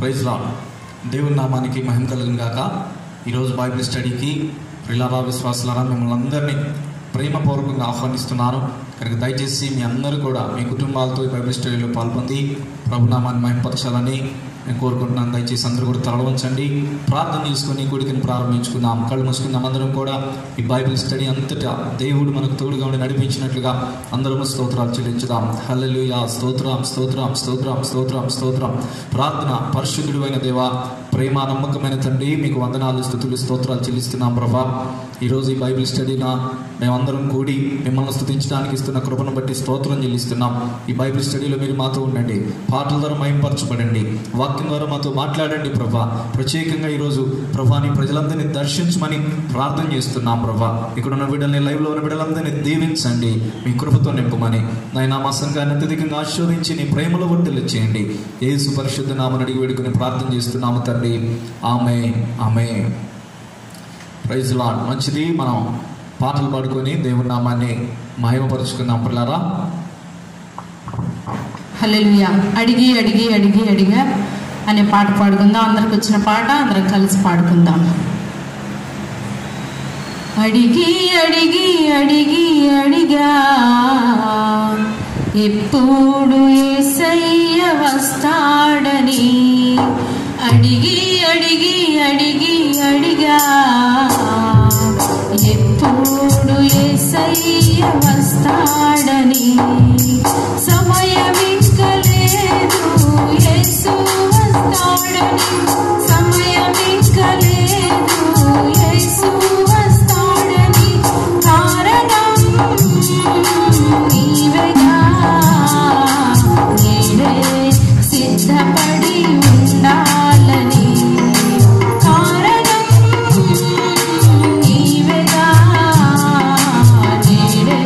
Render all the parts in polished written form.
Praise Lord. దేవుని నామానికి మహిమ కలుగును గాక. ఈరోజు బైబిల్ స్టడీకి ప్రియులారా, విశ్వాసులారా, మిమ్మల్ని అందరినీ ప్రేమపూర్వకంగా ఆహ్వానిస్తున్నాను. కనుక దయచేసి మీ అందరూ కూడా మీ కుటుంబాలతో ఈ బైబిల్ స్టడీలో పాల్పొంది ప్రభునామాన్ని మహిమపరచాలని నేను కోరుకుంటున్నాను. దయచేసి అందరూ కూడా తల వంచండి, ప్రార్థన చేసుకుని కూడికని ప్రారంభించుకుందాం. కళ్ళు మూసుకుందాం. అందరం కూడా ఈ బైబిల్ స్టడీ అంతటా దేవుడు మనకు తోడుగా ఉండి నడిపించినట్లుగా అందరము స్తోత్రాలు చెల్లించుదాం. హల్లెలూయా. స్తోత్రం, స్తోత్రం, స్తోత్రం, స్తోత్రం, స్తోత్రం. ప్రార్థన. పరిశుద్ధుడు అయిన దేవా, ప్రేమ నమ్మకమైన తండ్రి, మీకు వందనాలు, స్తుతులు, స్తోత్రాలు చెల్లిస్తున్నాం ప్రభా. ఈరోజు ఈ బైబిల్ స్టడీనా మేమందరం కూడి మిమ్మల్ని స్తుతించడానికి ఇస్తున్న కృపను బట్టి స్తోత్రం చెల్లిస్తున్నాం. ఈ బైబిల్ స్టడీలో మీరు మాతో ఉండండి, పాటల ద్వారా మహిమపరచబడండి, వాక్యం ద్వారా మాతో మాట్లాడండి ప్రభా. ప్రత్యేకంగా ఈరోజు ప్రభాని ప్రజలందరినీ దర్శించమని ప్రార్థన చేస్తున్నాం ప్రభా. ఇక్కడ ఉన్న బిడ్డల్ని, లైవ్లో ఉన్న బిడ్డలందరినీ దీవించండి, మీ కృపతో నింపమని నాయనా. మా సంఘాన్ని అత్యధికంగా ఆశీర్వదించి నీ ప్రేమలో వర్ధిల్ల చేయండి. యేసు పరిశుద్ధ నామమున అడిగి వేడుకొని ప్రార్థన చేస్తున్నాము తండ్రి. Amen, amen. Praise Lord. మంచిది, మనం పాటలు పాడుకొని దేవుని నామాన్ని మహిమపరుచుకుందాం పిల్లారా. హల్లెలూయా. అడిగి అడిగి అడిగి అడిగా అనే పాట పాడుకుందాం. అందరికి వచ్చిన పాట, అందరం కలిసి పాడుకుందాం. అడిగి అడిగి అడిగి అడిగా ఎప్పుడు యేసయ్య వస్తాడని, అడిగి అడిగి అడిగి అడిగా ఎప్పుడు యేసయ్య వస్తాడని, సమయం ఇంకా లేదు యేసు వస్తాడని, సమయం ఇంకా లేదు యేసు వస్తాడని, కారణం నీవేగా, నేనే సిద్ధపడి ఉండాలని, కారణం నీవేగా, నేనే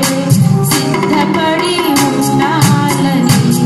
సిద్ధపడి ఉండాలని.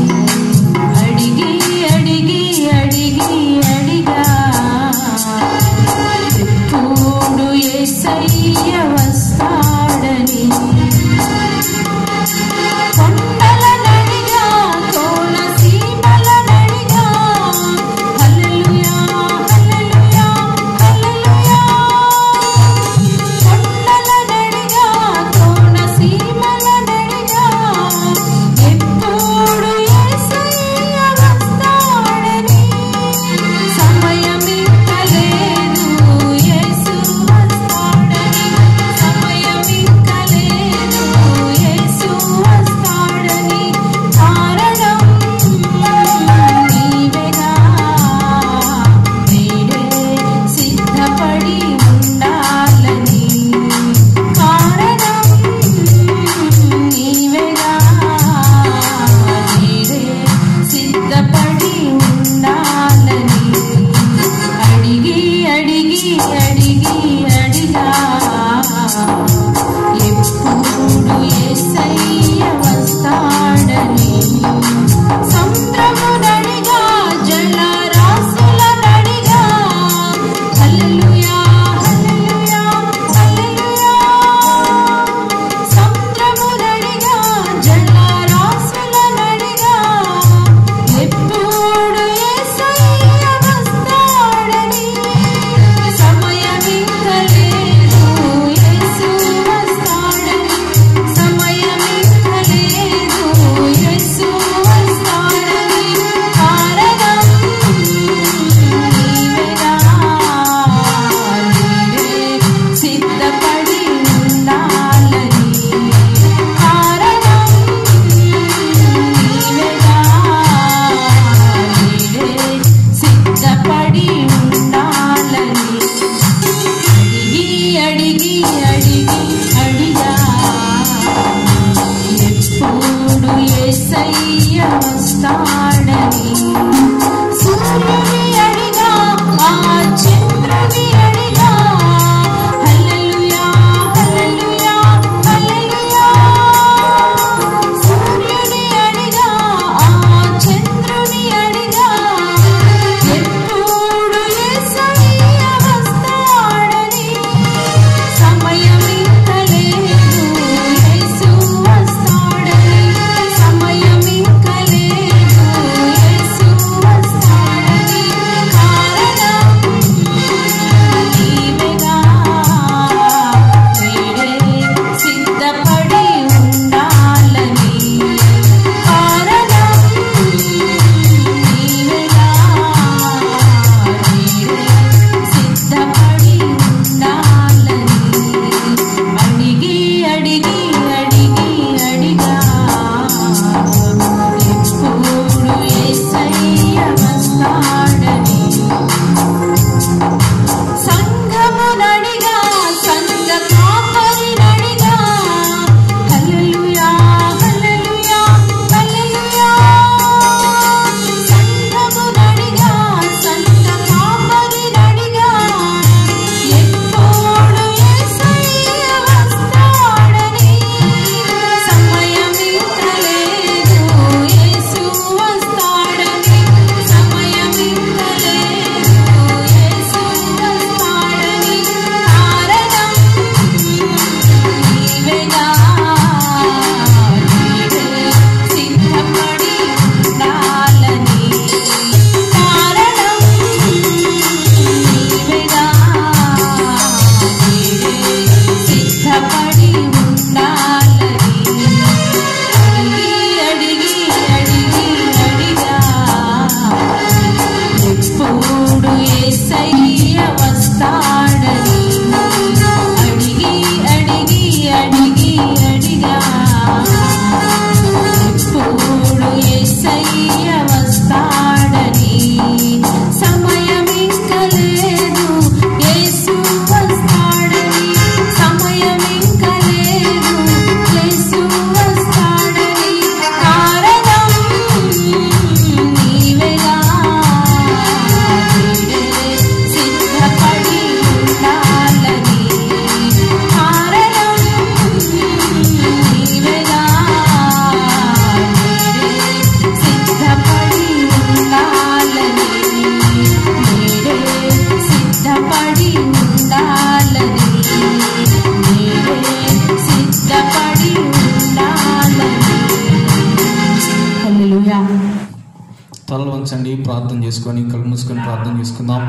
తలలు వంచండి, ప్రార్థన చేసుకొని కళ్ళు మూసుకొని ప్రార్థన చేసుకుందాం.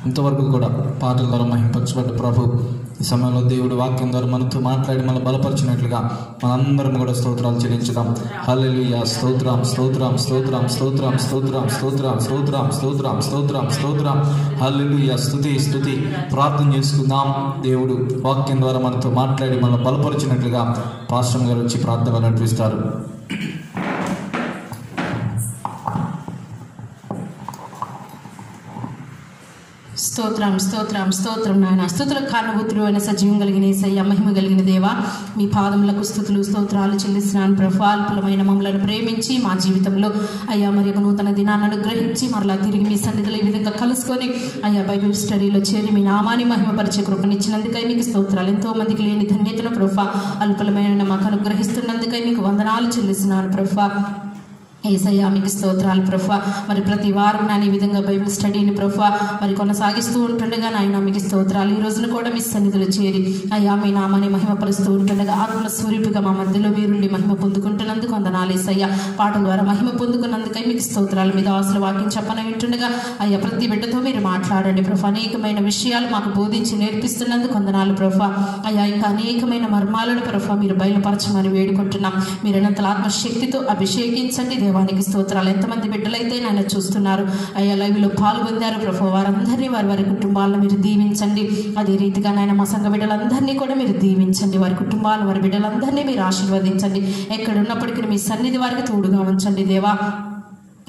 ఇంతవరకు కూడా పాటల ద్వారా మహింపరచబడ్డ ప్రభు ఈ సమయంలో దేవుడు వాక్యం ద్వారా మనతో మాట్లాడి మనం బలపరిచినట్లుగా మనందరం కూడా స్తోత్రాలు చెల్లించుదాం. హల్లెలూయా, స్తోత్రం స్తోత్రం స్తోత్రం స్తోత్రం స్తోత్రం స్తోత్రం స్తోత్రం స్తోత్రం స్తోత్రం స్తోత్రం. హల్లెలూయా, స్తుతి స్తుతి. ప్రార్థన చేసుకుందాం. దేవుడు వాక్యం ద్వారా మనతో మాట్లాడి మనం బలపరిచినట్లుగా పాస్టర్ గారు వచ్చి ప్రార్థన నడిపిస్తారు. స్తోత్రం స్తోత్రం స్తోత్రం నాయన. స్తుతులకు కారణభూతుడు అయిన సజీవం కలిగిన యేసయ్య, మహిమ కలిగిన దేవా, మీ పాదములకు స్తుతులు స్తోత్రాలు చెల్లిస్తున్నాను ప్రభు. అల్పులమైన మమ్మలను ప్రేమించి మా జీవితంలో అయ్యా మరి ఒక నూతన దినాన్ని అనుగ్రహించి మరలా తిరిగి మీ సన్నిధిలో ఈ విధంగా కలుసుకొని అయ్యా బైబిల్ స్టడీలో చేరి మీ నామాన్ని మహిమపరిచే కృపనిచ్చినందుకై మీకు స్తోత్రాలు. ఎంతో మందికి లేని ధన్యతను ప్రభు అల్పులమైన మాకు అనుగ్రహిస్తున్నందుకై మీకు వందనాలు చెల్లిస్తున్నాను ప్రభు. యేసయ్యా మీకు స్తోత్రాలు ప్రభువా. మరి ప్రతి వారం నేను ఈ విధంగా బైబిల్ స్టడీని ప్రభువా మరి కొనసాగిస్తూ ఉంటుండగా నాయన మీకు స్తోత్రాలు. ఈ రోజున కూడా మీ సన్నిధిలో చేరి అయ్యా మీ నామాన్ని మహిమపరుస్తూ ఉంటుండగా ఆత్మ స్వరూపిగా మా మధ్యలో మీరుండి మహిమ పొందుకుంటున్నందుకు వందనాలు యేసయ్యా. పాటల ద్వారా మహిమ పొందుకున్నందుకై మీకు స్తోత్రాలు. మీద ఆశల వాక్యం చెప్పన వింటుండగా అయ్యా ప్రతి బిడ్డతో మీరు మాట్లాడండి ప్రభు. అనేకమైన విషయాలు మాకు బోధించి నేర్పిస్తున్నందుకు వందనాలు ప్రభు. అయ్యా ఇంకా అనేకమైన మర్మాలను ప్రభు మీరు బయలుపరచమని వేడుకుంటున్నాం. మీరు అనంతల ఆత్మశక్తితో అభిషేకించండి దేవానికి స్తోత్రాలు. ఎంతమంది బిడ్డలైతే నాయన చూస్తున్నారు అయ్యా లైవ్లో పాల్గొందారు ప్రభు, వారందరినీ వారి కుటుంబాలను మీరు దీవించండి. అదే రీతిగా నాయన మా సంఘ బిడ్డలందరినీ కూడా మీరు దీవించండి. వారి కుటుంబాలు వారి బిడ్డలందరినీ మీరు ఆశీర్వదించండి. ఎక్కడున్నప్పటికీ మీ సన్నిధి వారికి తోడుగా ఉంచండి దేవా.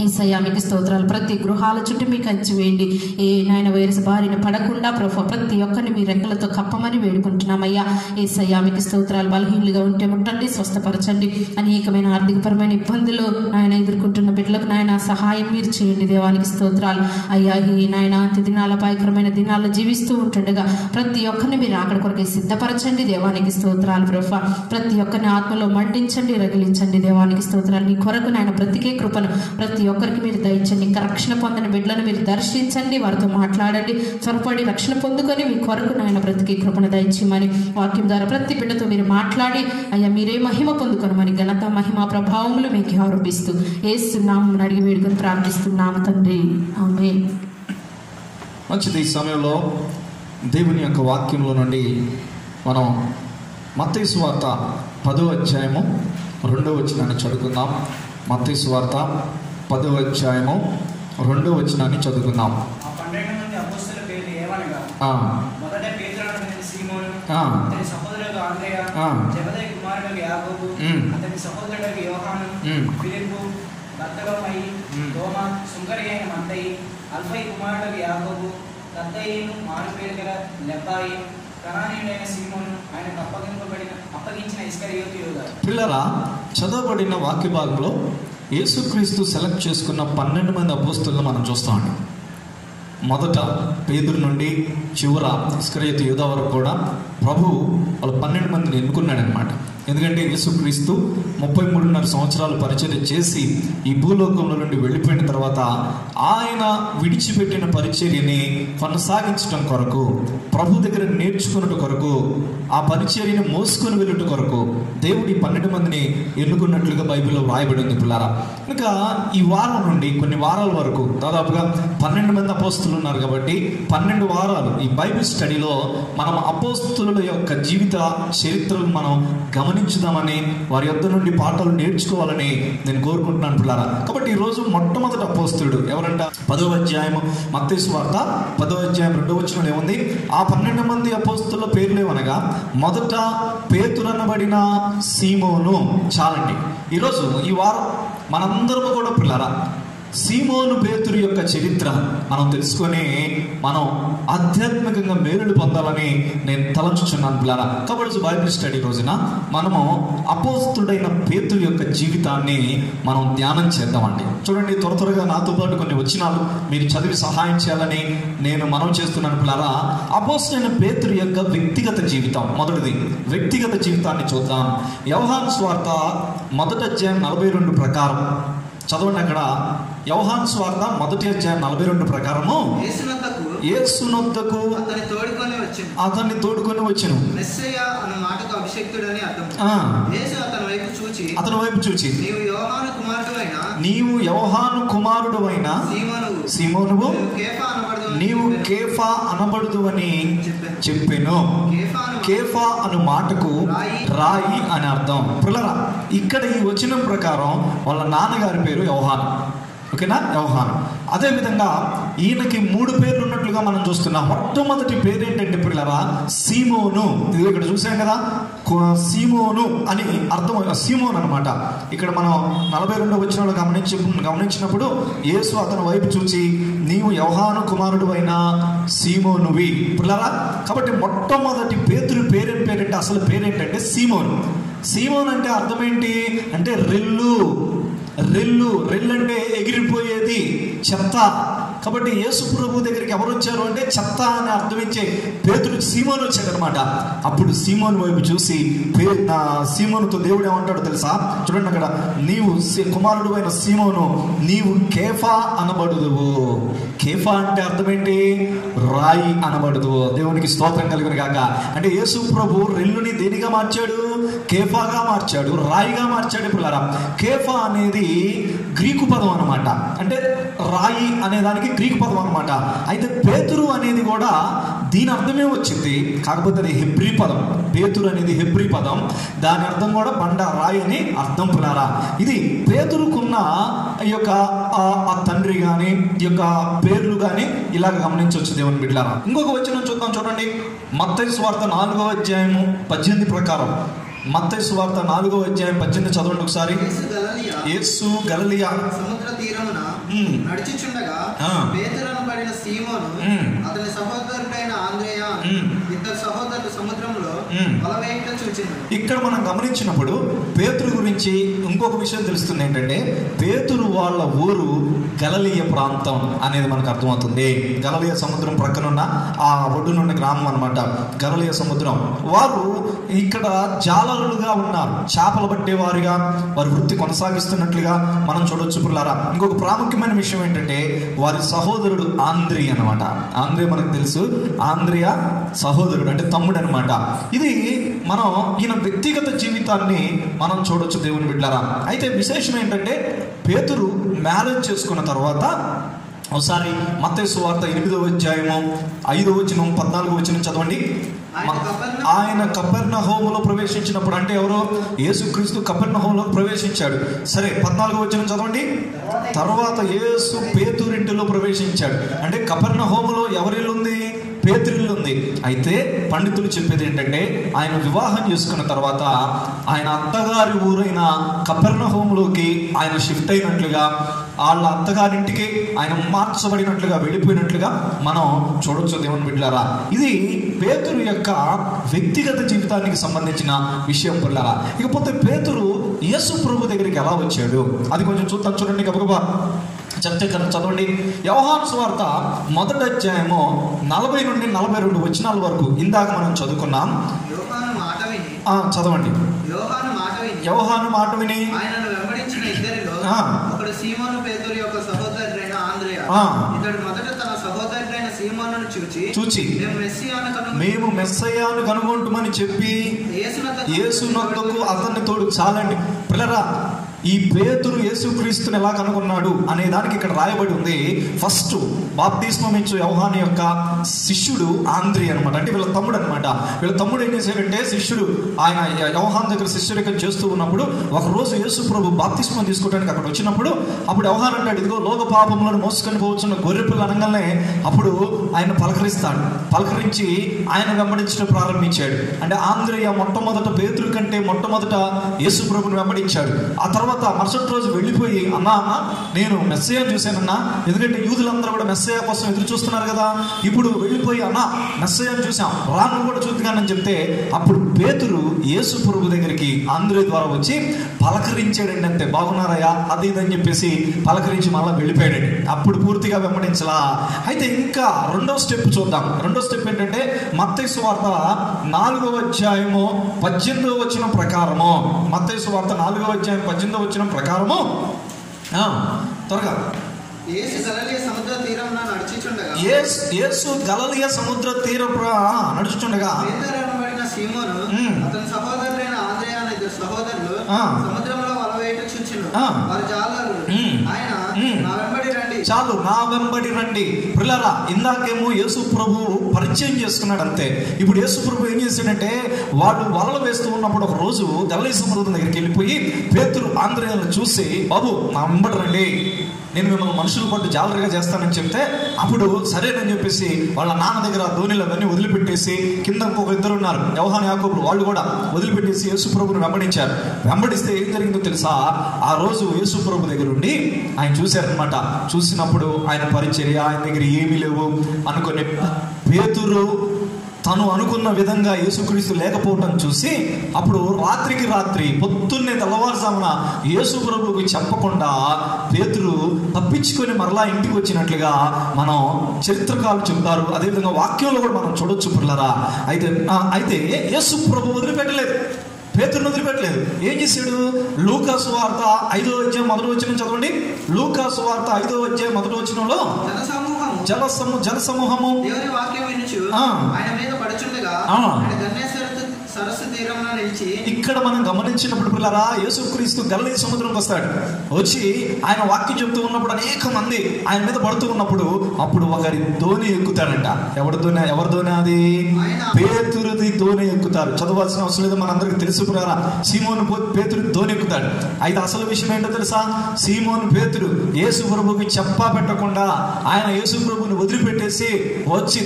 యేసయ్యా మీకు స్తోత్రాలు. ప్రతి గృహాల చుట్టూ మీకు కంచి వేయండి. ఏ నాయన వైరస్ బారిన పడకుండా ప్రభు ప్రతి ఒక్కరిని మీ రెక్కలతో కప్పమని వేడుకుంటున్నామయ్యా. యేసయ్యా మీకు స్తోత్రాలు. బలహీనులుగా ఉంటే ముట్టండి, స్వస్థపరచండి. అనేకమైన ఆర్థికపరమైన ఇబ్బందులు నాయన ఎదుర్కొంటున్న బిడ్డలకు నాయన సహాయం మీరు చేయండి దేవానికి స్తోత్రాలు. అయ్యా ఈ నాయన అంత్య దినాల అపాయకరమైన దినాల్లో జీవిస్తూ ఉంటుండగా ప్రతి ఒక్కరిని మీరు అక్కడ కొరకే సిద్ధపరచండి దేవానికి స్తోత్రాలు ప్రభు. ప్రతి ఒక్కరిని ఆత్మలో మండించండి, రగిలించండి దేవానికి స్తోత్రాలు. నీ కొరకు నాయన బ్రతికే కృపను ప్రతి ఒక్కరికి మీరు దయచండి. ఇంకా రక్షణ పొందని బిడ్డలను మీరు దర్శించండి, వారితో మాట్లాడండి, త్వరపడి రక్షణ పొందుకొని మీ కొరకు నాయన బ్రతికి కృపను దయచేయమని వాక్యం ద్వారా ప్రతి బిడ్డతో మీరు మాట్లాడి అయ్యా మీరే మహిమ పొందుకొనమని ఘనత మహిమ ప్రభావములు మీకు ఆరోపిస్తూ యేసు నామమున అడిగి వేడుకొని ప్రార్థిస్తున్నాము తండ్రి, ఆమేన్. మంచిది. ఈ సమయంలో దేవుని యొక్క వాక్యంలో నుండి మనం మత్తయి సువార్త 10వ అధ్యాయము 2వ వచనాన్ని చదువుకుందాం. మత్తయి సువార్త 10వ అధ్యాయము 2వ వచనాన్ని చదువుకుందాం. పిల్లరా, చదవబడిన వాక్య భాగంలో యేసుక్రీస్తు సెలెక్ట్ చేసుకున్న 12 మంది అపోస్తలులను మనం చూస్తామండి. మొదట పేతురు నుండి చివర ఇస్కరియోతు యూదా వరకు కూడా ప్రభు వాళ్ళు 12 మందిని ఎన్నుకున్నాడనమాట. ఎందుకంటే యేసుక్రీస్తు 33.5 సంవత్సరాలు పరిచర్య చేసి ఈ భూలోకంలో నుండి వెళ్ళిపోయిన తర్వాత ఆయన విడిచిపెట్టిన పరిచర్యని కొనసాగించడం కొరకు, ప్రభు దగ్గర నేర్చుకున్నట కొరకు, ఆ పరిచర్యని మోసుకొని వెళ్ళుట కొరకు దేవుడి 12 మందిని ఎన్నుకున్నట్లుగా బైబిల్లో వ్రాయబడి ఉంది పిల్లారా. ఇంకా ఈ వారం నుండి కొన్ని వారాల వరకు దాదాపుగా 12 మంది అపోస్తులు ఉన్నారు కాబట్టి 12 వారాలు ఈ బైబిల్ స్టడీలో మనం అపోస్తుల యొక్క జీవిత చరిత్రను మనం గమనించుదామని, వారి యొద్ద నుండి పాఠాలు నేర్చుకోవాలని నేను కోరుకుంటున్నాను పిల్లారా. కాబట్టి ఈరోజు మొట్టమొదటి అపోస్తులుడు ఎవరంట? 10వ అధ్యాయం మత్తయి సువార్త 10వ అధ్యాయం 2వ వచనంలో ఏముంది? ఆ 12 మంది అపోస్తుల పేర్లు ఏమనగా మొదట పేతురు అనబడిన సీమోను. చాలండి. ఈరోజు ఈ వారం మనందరము కూడా పిల్లారా సీమోను పేతురు యొక్క చరిత్ర మనం తెలుసుకొని మనం ఆధ్యాత్మికంగా మేలులు పొందాలని నేను తలంచుచున్నాను పిల్లారా. కాబట్టి బైబిల్ స్టడీ రోజున మనము అపోస్తుడైన పేతురు యొక్క జీవితాన్ని మనం ధ్యానం చేద్దామండి. చూడండి, త్వరగా నాతో పాటు కొన్ని వచనాలు మీరు చదివి సహాయం చేయాలని నేను మనం చేస్తున్నాను పిల్లారా. అపోస్తుడైన పేతురు యొక్క వ్యక్తిగత జీవితం, మొదటిది వ్యక్తిగత జీవితాన్ని చూద్దాం. యోహాను సువార్త 1వ అధ్యాయం 42 ప్రకారం చదవండి. అక్కడ యోహాను సువార్త 1వ అధ్యాయం 42 ప్రకారము యేసునొద్దకు అతన్ని తోడుకొని వచ్చెను. మెస్సయ్య అన్న మాటకు అభిషేక్తుడని అర్థం. యేసు అతని వైపు చూచి నీవు యోహాను కుమారుడువైన సీమోనువు నీవు కేఫా అనబడుదువని చెప్పెను. కేఫా అను మాటకు రాయి అని అర్థం. పిల్లరా, ఇక్కడ ఈ వచనం ప్రకారం వాళ్ళ నాన్నగారి పేరు యోహాను. ఓకేనా, యోహాను. అదేవిధంగా ఈయనకి 3 పేర్లు ఉన్నట్లుగా మనం చూస్తున్నాం. మొట్టమొదటి పేరు ఏంటంటే పిల్లరా, సీమోను. ఇది ఇక్కడ చూసాం కదా, సీమోను అని అర్థం. సీమోను అనమాట. ఇక్కడ మనం 42వ వచనంలో గమనించినప్పుడు యేసు అతని వైపు చూసి నీవు యోహాను కుమారుడు అయిన సీమోనువి. పిల్లరా, కాబట్టి మొట్టమొదటి పేతురు పేరేంటంటే, అసలు పేరేంటంటే సీమోను. సీమోన్ అంటే అర్థం ఏంటి అంటే రెల్లు. రెల్లు అంటే ఎగిరిపోయేది, చెత్త. కాబట్టి యేసు ప్రభు దగ్గరికి ఎవరు వచ్చారు అంటే చెత్త అని అర్థమించే పేతురు సీమోను వచ్చాడు అనమాట. అప్పుడు సీమోను వైపు చూసి సీమోనుతో దేవుడు ఏమంటాడు తెలుసా? చూడండి అక్కడ, నీవు కుమారుడు అయిన సీమోను నీవు కేఫా అనబడుదువు. కేఫా అంటే అర్థం ఏంటి? రాయి అనబడుదువు. దేవునికి స్తోత్రం కలుగును గాక. అంటే యేసు ప్రభు రెల్లుని దేనిగా మార్చాడు? కేఫాగా మార్చాడు, రాయిగా మార్చాడు. పిల్లరా, కేఫా అనేది గ్రీకు పదం అనమాట. అంటే రాయి అనే దానికి గ్రీకు పదం అనమాట. అయితే పేతురు అనేది కూడా దీని అర్థమే వచ్చింది, కాకపోతే అది హెబ్రీ పదం. పేతురు అనేది హెబ్రీ పదం, దాని అర్థం కూడా బండ, రాయి అని అర్థం. పిల్లారా, ఇది పేతురుకున్న ఈ యొక్క ఆ తండ్రి కానీ ఈ యొక్క పేర్లు కానీ ఇలాగ గమనించవచ్చు దేవుని బిడ్డలారా. ఇంకొక వచనం చూద్దాం, చూడండి. మత్తయి సువార్త 4వ అధ్యాయము 18 ప్రకారం. మత్తయి సువార్త 4వ అధ్యాయం 18 చదవండి ఒకసారి. యేసు గలిలయ సముద్ర తీరమున నడిచిచుండగా పేతురు అనబడిన సీమోను అతని సహోదరుడైన ఆంద్రేయ ఇద్దరు సహోదరులు సముద్రంలో వల వేయుట చూచెను. ఇక్కడ మనం గమనించినప్పుడు పేతురు గురించి ఇంకొక విషయం తెలుస్తుంది. ఏంటంటే పేతురు వాళ్ళ ఊరు గలిలయ ప్రాంతం అనేది మనకు అర్థమవుతుంది. గలిలయ సముద్రం ప్రక్కనున్న ఆ ఒడ్డునున్న గ్రామం అనమాట గలిలయ సముద్రం. వారు ఇక్కడ జాలరులుగా ఉన్నారు, చేపలు పట్టేవారుగా వారి వృత్తి కొనసాగిస్తున్నట్లుగా మనం చూడొచ్చు. పిల్లారా, ఇంకొక ప్రాముఖ్యమైన విషయం ఏంటంటే వారి సహోదరుడు ఆంద్రి అనమాట. ఆంద్రి మనకు తెలుసు, ఆంద్రియా సహోదరుడు అంటే తమ్ముడు అనమాట. ఇది మనం ఈయన వ్యక్తిగత జీవితాన్ని మనం చూడొచ్చు దేవుని బిడ్డలారా. అయితే విశేషం ఏంటంటే పేతురు మ్యారేజ్ చేసుకున్న తర్వాత ఒకసారి మత్తయి సువార్త 8వ అధ్యాయము 5వ వచనం 14వ వచనం చదవండి. ఆయన కపెర్నహూములో ప్రవేశించినప్పుడు, అంటే ఎవరో యేసుక్రీస్తు కపెర్నహూములో ప్రవేశించాడు. సరే, 14వ వచనం చదవండి. తర్వాత యేసు పేతురింటిలో ప్రవేశించాడు. అంటే కపెర్నహూములో ఎవరిల్లు ఉంది? పేతురిల్లు ఉంది. అయితే పండితులు చెప్పేది ఏంటంటే ఆయన వివాహం చేసుకున్న తర్వాత ఆయన అత్తగారి ఊరైన కపెర్నహూములోకి ఆయన షిఫ్ట్ అయినట్లుగా, వాళ్ళ అత్తగారింటికి ఆయన మార్చబడినట్లుగా, వెళ్ళిపోయినట్లుగా మనం చూడొచ్చు దేవుని బిడ్డలారా. ఇది పేతురు యొక్క వ్యక్తిగత జీవితానికి సంబంధించిన విషయం పిల్లరా. ఇకపోతే పేతురు యేసు ప్రభు దగ్గరికి ఎలా వచ్చాడు అది కొంచెం చూద్దాం. చూడండి, గబగబా చెప్తే చదవండి. యోహాను సువార్త 1వ అధ్యాయము 40 నుండి 42 వచనాల వరకు ఇందాక మనం చదువుకున్నాం. చదవండి. యోహాను మాట విని ఆయనను వెంబడించిన ఇద్దరిలో ఒకడు సీమోను పేతురు యొక్క సహోదరుడైన ఆంద్రేయ. ఇతడు మొదట తన సహోదరుడైన సీమోనును చూచి మేము మెస్సయ్యాను కనుగొంటుమని చెప్పి యేసునొద్దకు అతన్ని తోడు. చాలండి పిల్లరా, ఈ పేతురు యేసుక్రీస్తుని ఎలా కనుగొన్నాడు అనే దానికి ఇక్కడ రాయబడి ఉంది. ఫస్ట్ బాప్తిస్మం ఇచ్చు యోహాను యొక్క శిష్యుడు ఆంద్రి అనమాట. అంటే వీళ్ళ తమ్ముడు అనమాట. వీళ్ళ తమ్ముడు ఏం చేశాడంటే, శిష్యుడు ఆయన యోహాను దగ్గర శిష్యుడికం చేస్తూ ఉన్నప్పుడు ఒకరోజు యేసు ప్రభు బాప్తిస్మం తీసుకోవడానికి అక్కడ వచ్చినప్పుడు అప్పుడు యోహాను అంటాడు, ఇదిగో లోక పాపములను మోసుకొని పోవచ్చున్న గొర్రెపిల్ల అనగానే అప్పుడు ఆయన పలకరిస్తాడు. పలకరించి ఆయన వెంబడించడం ప్రారంభించాడు. అంటే ఆంద్రేయ మొట్టమొదట పేతురు కంటే మొట్టమొదట యేసు ప్రభుని వెంబడించాడు. ఆ తర్వాత మరుసటి రోజు వెళ్ళిపోయి, అన్నా నేను మెస్సయ్య చూశానన్నా, ఎందుకంటే యూదులందరూ కూడా మెస్సయ్య కోసం ఎదురు చూస్తున్నారు కదా, ఇప్పుడు వెళ్ళిపోయి అన్నా మెస్సయ్యను చూసాం, రాను కూడా చూద్దానని చెప్తే అప్పుడు పేతురు యేసు ప్రభు దగ్గరికి ఆంద్రే ద్వారా వచ్చి పలకరించాడండి. అంతే, బాగున్నారయ్యా అది ఇదని చెప్పేసి పలకరించి మళ్ళీ వెళ్ళిపోయాడండి. అప్పుడు పూర్తిగా వెంబడించలా. అయితే ఇంకా 2వ స్టెప్ చూద్దాం. 2వ స్టెప్ ఏంటంటే మత్తయి సువార్త 4వ అధ్యాయము 18వ వచనం ప్రకారము, మత్తయి సువార్త 4వ అధ్యాయం 18వ వచనం ప్రకారము త్వరగా. యేసు గలిలయ సముద్ర తీరమున నడిచిచుండగా యేసు గలిలయ సముద్ర తీరం నడుచుండగా సీమోను అతని సహోదరులైన ఆంద్రెయ అనే ఇద్దరు సహోదరులు సముద్రంలో వల వేయట చూచెను. వారు జాలరు, ఆయన నా వెంబడి రండి, చాలు నా వెంబడి రండి. పిల్లరా, ఇందాకేమో యేసు ప్రభు పరిచయం చేసుకున్నాడు అంతే. ఇప్పుడు యేసు ప్రభు ఏం చేశాడంటే, వాళ్ళు వలలు వేస్తూ ఉన్నప్పుడు ఒక రోజు గలిలయ సముద్రం దగ్గరికి వెళ్ళిపోయి పేతురు ఆంద్రెయను చూసి, బాబు నా వెంబడి రండి, నేను మిమ్మల్ని మనుషులు పట్టు జాలరిగా చేస్తానని చెప్తే, అప్పుడు సరేనని చెప్పేసి వాళ్ళ నాన్న దగ్గర ధోనిలు అవన్నీ వదిలిపెట్టేసి, కింద ఇంకొక ఇద్దరు ఉన్నారు యోహాను యాకోబులు, వాళ్ళు కూడా వదిలిపెట్టేసి యేసు ప్రభుని వెంబడించారు. వెంబడిస్తే ఏం జరిగిందో తెలుసా? ఆ రోజు యేసు ప్రభు దగ్గర ఉండి ఆయన చూశారనమాట. చూసినప్పుడు ఆయన పరిచర్య, ఆయన దగ్గర ఏమీ లేవు అనుకుని పేతురు తను అనుకున్న విధంగా యేసుక్రీస్తు లేకపోవటం చూసి, అప్పుడు రాత్రికి రాత్రి పొద్దున్నే తెల్లవారుజామున యేసు ప్రభువుకి చెప్పకుండా పేతురు తప్పించుకొని మరలా ఇంటికి వచ్చినట్లుగా మనం చరిత్రకారులు చెబుతారు. అదేవిధంగా వాక్యంలో కూడా మనం చూడొచ్చు పిల్లరా. అయితే యేసు ప్రభు వదిలిపెట్టలేదు, పేతురును వదిలిపెట్టలేదు. ఏం చేశాడు? లూకా సువార్త 5వ అధ్యాయం 1వ వచనం చదవండి. లూకా సువార్త 5వ అధ్యాయం 1వ వచనంలో జన సమూహము దేవుని వాక్యం వినుచు ఆయన మీద పడుచుండగా సరస్సు తీరంలో నిలిచి. ఇక్కడ మనం గమనించినప్పుడు పిల్లరా, యేసుక్రీస్తు గలిలయ సముద్రంకి వస్తాడు. వచ్చి ఆయన వాక్యం చెప్తూ ఉన్నప్పుడు అనేక మంది ఆయన మీద పడుతూ ఉన్నప్పుడు, అప్పుడు ఒకరి ధోని ఎక్కుతాడంట. ఎవరి ధోని? అది పేతురుది ధోని ఎక్కుతారు. చదవాల్సిన అవసరం లేదు, మనందరికి తెలుసు పిల్లరా. సీమోను పేతురు ధోని ఎక్కుతాడు. అయితే అసలు విషయం ఏంటో తెలుసా? సీమోను పేతురు యేసు ప్రభువుకి చెప్పా పెట్టకుండా ఆయన యేసు ప్రభువుని వదిలిపెట్టేసి వచ్చి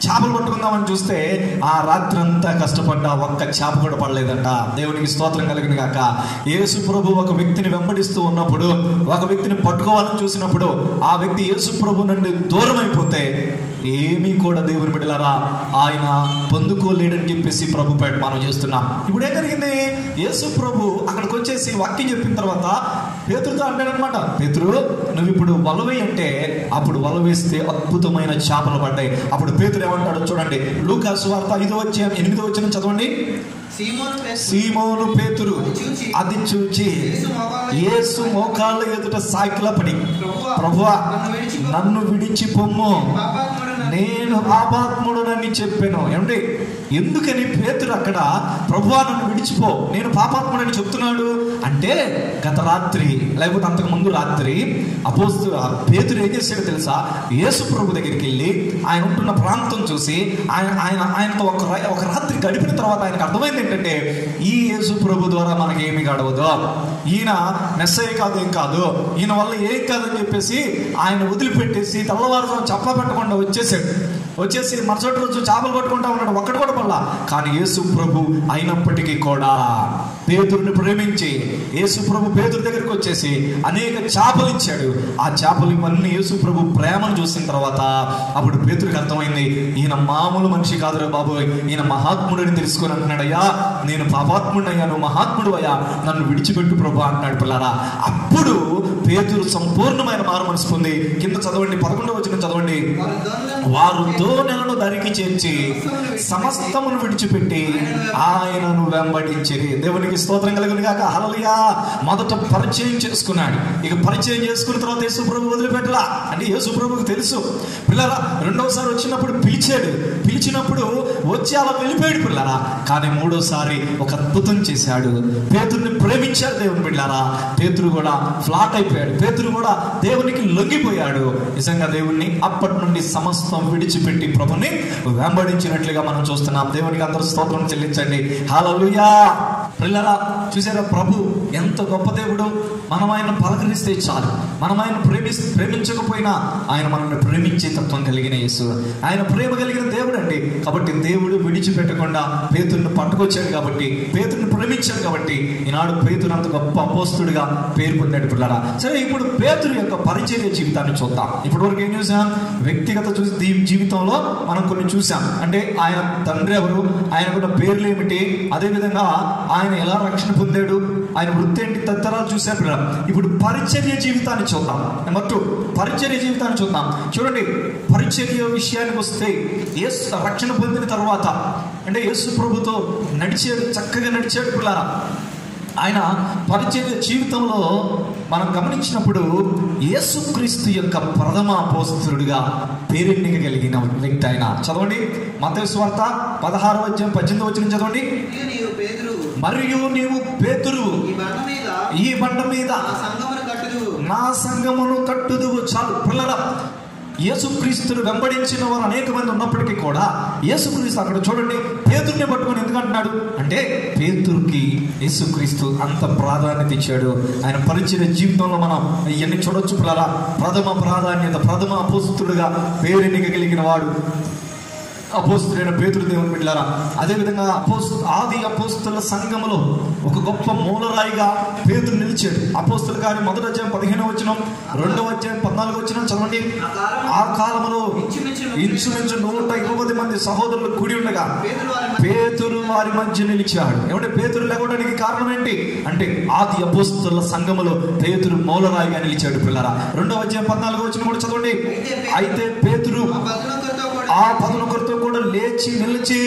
చేపలు పట్టుకుందామని చూస్తే, ఆ రాత్రి అంతా కష్టపడ్డా ఒక్క చేప కూడా పడలేదంట. దేవునికి స్తోత్రం కలిగిన గాక. యేసు ప్రభు ఒక వ్యక్తిని వెంబడిస్తూ ఉన్నప్పుడు, ఒక వ్యక్తిని పట్టుకోవాలని చూసినప్పుడు, ఆ వ్యక్తి యేసు ప్రభు నుండి దూరం అయిపోతే ఏమీ కూడా దేవుని బిడ్డలారా ఆయన పొందుకోలేడని చెప్పేసి ప్రభు పేట మనం చేస్తున్నాం. ఇప్పుడు ఏం జరిగింది? యేసు ప్రభు అక్కడికి వచ్చేసి వాక్యం చెప్పిన తర్వాత పేతురుతో అంటాడనమాట, పేతురు నువ్వు ఇప్పుడు వల వేయంటే, అప్పుడు వల వేస్తే అద్భుతమైన చేపలు పడ్డాయి. అప్పుడు పేతురు ఏమంటాడో చూడండి. లూకా సువార్త 5వ అధ్యాయం 8వ వచనం చదవండి. సీమోను పేతురు అది చూచి యేసు మోకాళ్ళ ఎదుట సాకిల పడి, ప్రభువా నన్ను విడిచి పొమ్ము, నేను పాపాత్ముడనని చెప్పాను. ఏమంటే ఎందుకని పేతురు అక్కడ ప్రభువా నన్ను విడిచిపో, నేను పాపాత్ముడని చెప్తున్నాడు అంటే, గత రాత్రి లేకపోతే అంతకు ముందు రాత్రి పేతురు ఏం చేశాడో తెలుసా? యేసు ప్రభు దగ్గరికి వెళ్ళి ఆయన ఉంటున్న ప్రాంతం చూసి ఆయనతో ఒక రాత్రి గడిపిన తర్వాత ఆయనకు అర్థమైంది ఏంటంటే, ఈ యేసు ప్రభు ద్వారా మనకి ఏమి గడవదు, ఈయన మెస్సయ్య కాదు, ఏం కాదు, ఈయన వల్ల ఏం కాదని చెప్పేసి ఆయన వదిలిపెట్టేసి తెల్లవారుజాము చెప్ప పెట్టకుండా వచ్చేసి మరుసటి రోజు చేపలు పట్టుకుంటా ఉన్నాడు. ఒక్కటి కూడా పడలా. కానీ యేసు ప్రభు అయినప్పటికీ కూడా పేతురుని ప్రేమించి యేసు ప్రభు పేతురు దగ్గరికి వచ్చేసి అనేక చేపలు ఇచ్చాడు. ఆ చేపలు ఇవన్నీ యేసు ప్రభు ప్రేమను చూసిన తర్వాత అప్పుడు పేతురుకి అర్థమైంది, ఈయన మామూలు మనిషి కాదురా బాబు, ఈయన మహాత్ముడిని తెలుసుకొని అంటున్నాడు, అయ్యా నేను పాపాత్ముడయ్యా, నువ్వు మహాత్ముడు అయ్యా, నన్ను విడిచిపెట్టు ప్రభు అంటున్నాడు పిల్లరా. అప్పుడు పేతురు సంపూర్ణమైన మారు మనసు పొంది, కింద చదవండి 11వ వచనం చదవండి. వారు దోణెలను దరికి చేర్చి సమస్తమును విడిచిపెట్టి ఆయనను వెంబడించిరి. దేవునికి స్తోత్రం కలుగును గాక. హల్లెలూయా. మొదట పరిచయం చేసుకున్నాడు. ఇక పరిచయం చేసుకున్న తర్వాత యేసు ప్రభు వదిలిపెట్టలా. అంటే యేసు ప్రభువుకి తెలుసు పిల్లరా. రెండవసారి వచ్చినప్పుడు పిలిచినప్పుడు వచ్చి అలా వెళ్ళిపోయాడు పిల్లరా. కానీ మూడోసారి ఒక అద్భుతం చేశాడు. పేతురుని ప్రేమించాడు దేవుని బిడ్డలారా. పేతురు కూడా ఫ్లాట్ అయిపోయాడు. పేతురు కూడా దేవునికి లొంగిపోయాడు. నిజంగా దేవుణ్ణి అప్పటి నుండి సమస్తం విడిచిపెట్టి ప్రభుని వెంబడించినట్లుగా మనం చూస్తున్నాం. దేవునికి అందరూ స్తోత్రం చెల్లించండి. హల్లెలూయా. పిల్లరా చూసారా, ప్రభు ఎంత గొప్ప దేవుడు. మనం ఆయన పలకరిస్తే చాలు, మనం ఆయన ప్రేమించకపోయినా ఆయన మనల్ని ప్రేమించే తత్వం కలిగిన యేసు, ఆయన ప్రేమ కలిగిన దేవుడు అండి. కాబట్టి దేవుడు విడిచిపెట్టకుండా పేతురుని పట్టుకొచ్చాడు కాబట్టి, పేతురుని ప్రేమించాడు కాబట్టి ఈనాడు పేతురు అంత గొప్ప అపోస్తుడిగా పేరు పొందాడు పిల్లరా. సరే, ఇప్పుడు పేతురు యొక్క పరిచర్య జీవితాన్ని చూద్దాం. ఇప్పటి వరకు ఏం చూసాం? వ్యక్తిగత జీవితంలో మనం కొన్ని చూసాం. అంటే ఆయన తండ్రి ఎవరు, ఆయనకున్న పేర్లు ఏమిటి, అదేవిధంగా ఆయన ఎలా రక్షణ పొందాడు, ఆయన వృత్తి ఏంటి, తదితరాలు చూసారు. ఇప్పుడు పరిచర్య జీవితాన్ని చూద్దాం. నెంబర్ 2 పరిచర్య జీవితాన్ని చూద్దాం. చూడండి, పరిచర్య విషయానికి వస్తే యేసు రక్షణ పొందిన తర్వాత అంటే యేసు ప్రభుతో చక్కగా నడిచాడు పిల్లరా. ఆయన పరిచర్య జీవితంలో మనం గమనించినప్పుడు యేసుక్రీస్తు యొక్క ప్రథమ అపోస్తలుడిగా పేరెన్నిక కలిగిన వ్యక్తి ఆయన. చదవండి మత్తయి సువార్త 16:18 చదవండి. మరియు నీవు పేతురు, ఈ బండ మీద నా సంఘమును కట్టుదువు. చాలు పిల్లరా, యేసుక్రీస్తును వెంబడించిన వారు అనేక మంది ఉన్నప్పటికీ కూడా యేసుక్రీస్తు అక్కడ చూడండి పేతురుని పట్టుకొని ఎందుకంటున్నాడు అంటే, పేతురుకి యేసుక్రీస్తు అంత ప్రాధాన్యత ఇచ్చాడు. ఆయన పరిచయ జీవితంలో మనం ఇవన్నీ చూడొచ్చు పిల్లరా. ప్రథమ ప్రాధాన్యత, ప్రథమ అపోస్తులుగా పేరెన్నిక కలిగిన వాడు అపోస్తులైన పేతురు దేవుని బిడ్డలారా. అదేవిధంగా ఆది అపోస్తుల సంఘములో ఒక గొప్ప మూలరాయిగా పేతురు నిలిచాడు. అపోస్తుల కార్యం 1:15 2:14 చదవండి. ఆ కాలంలో ఇంచుమించు 120 మంది సహోదరులు కూడి ఉండగా పేతురు వారి మధ్య నిలిచాడు. ఏమంటే పేతురు లేవడానికి కారణం ఏంటి అంటే, ఆది అపోస్తుల సంఘములో పేతురు మూలరాయిగా నిలిచాడు పిల్లరా. 2:14 కూడా చదవండి. అయితే పేతురు ఆ 11 కూడా లేచి నిలిచి,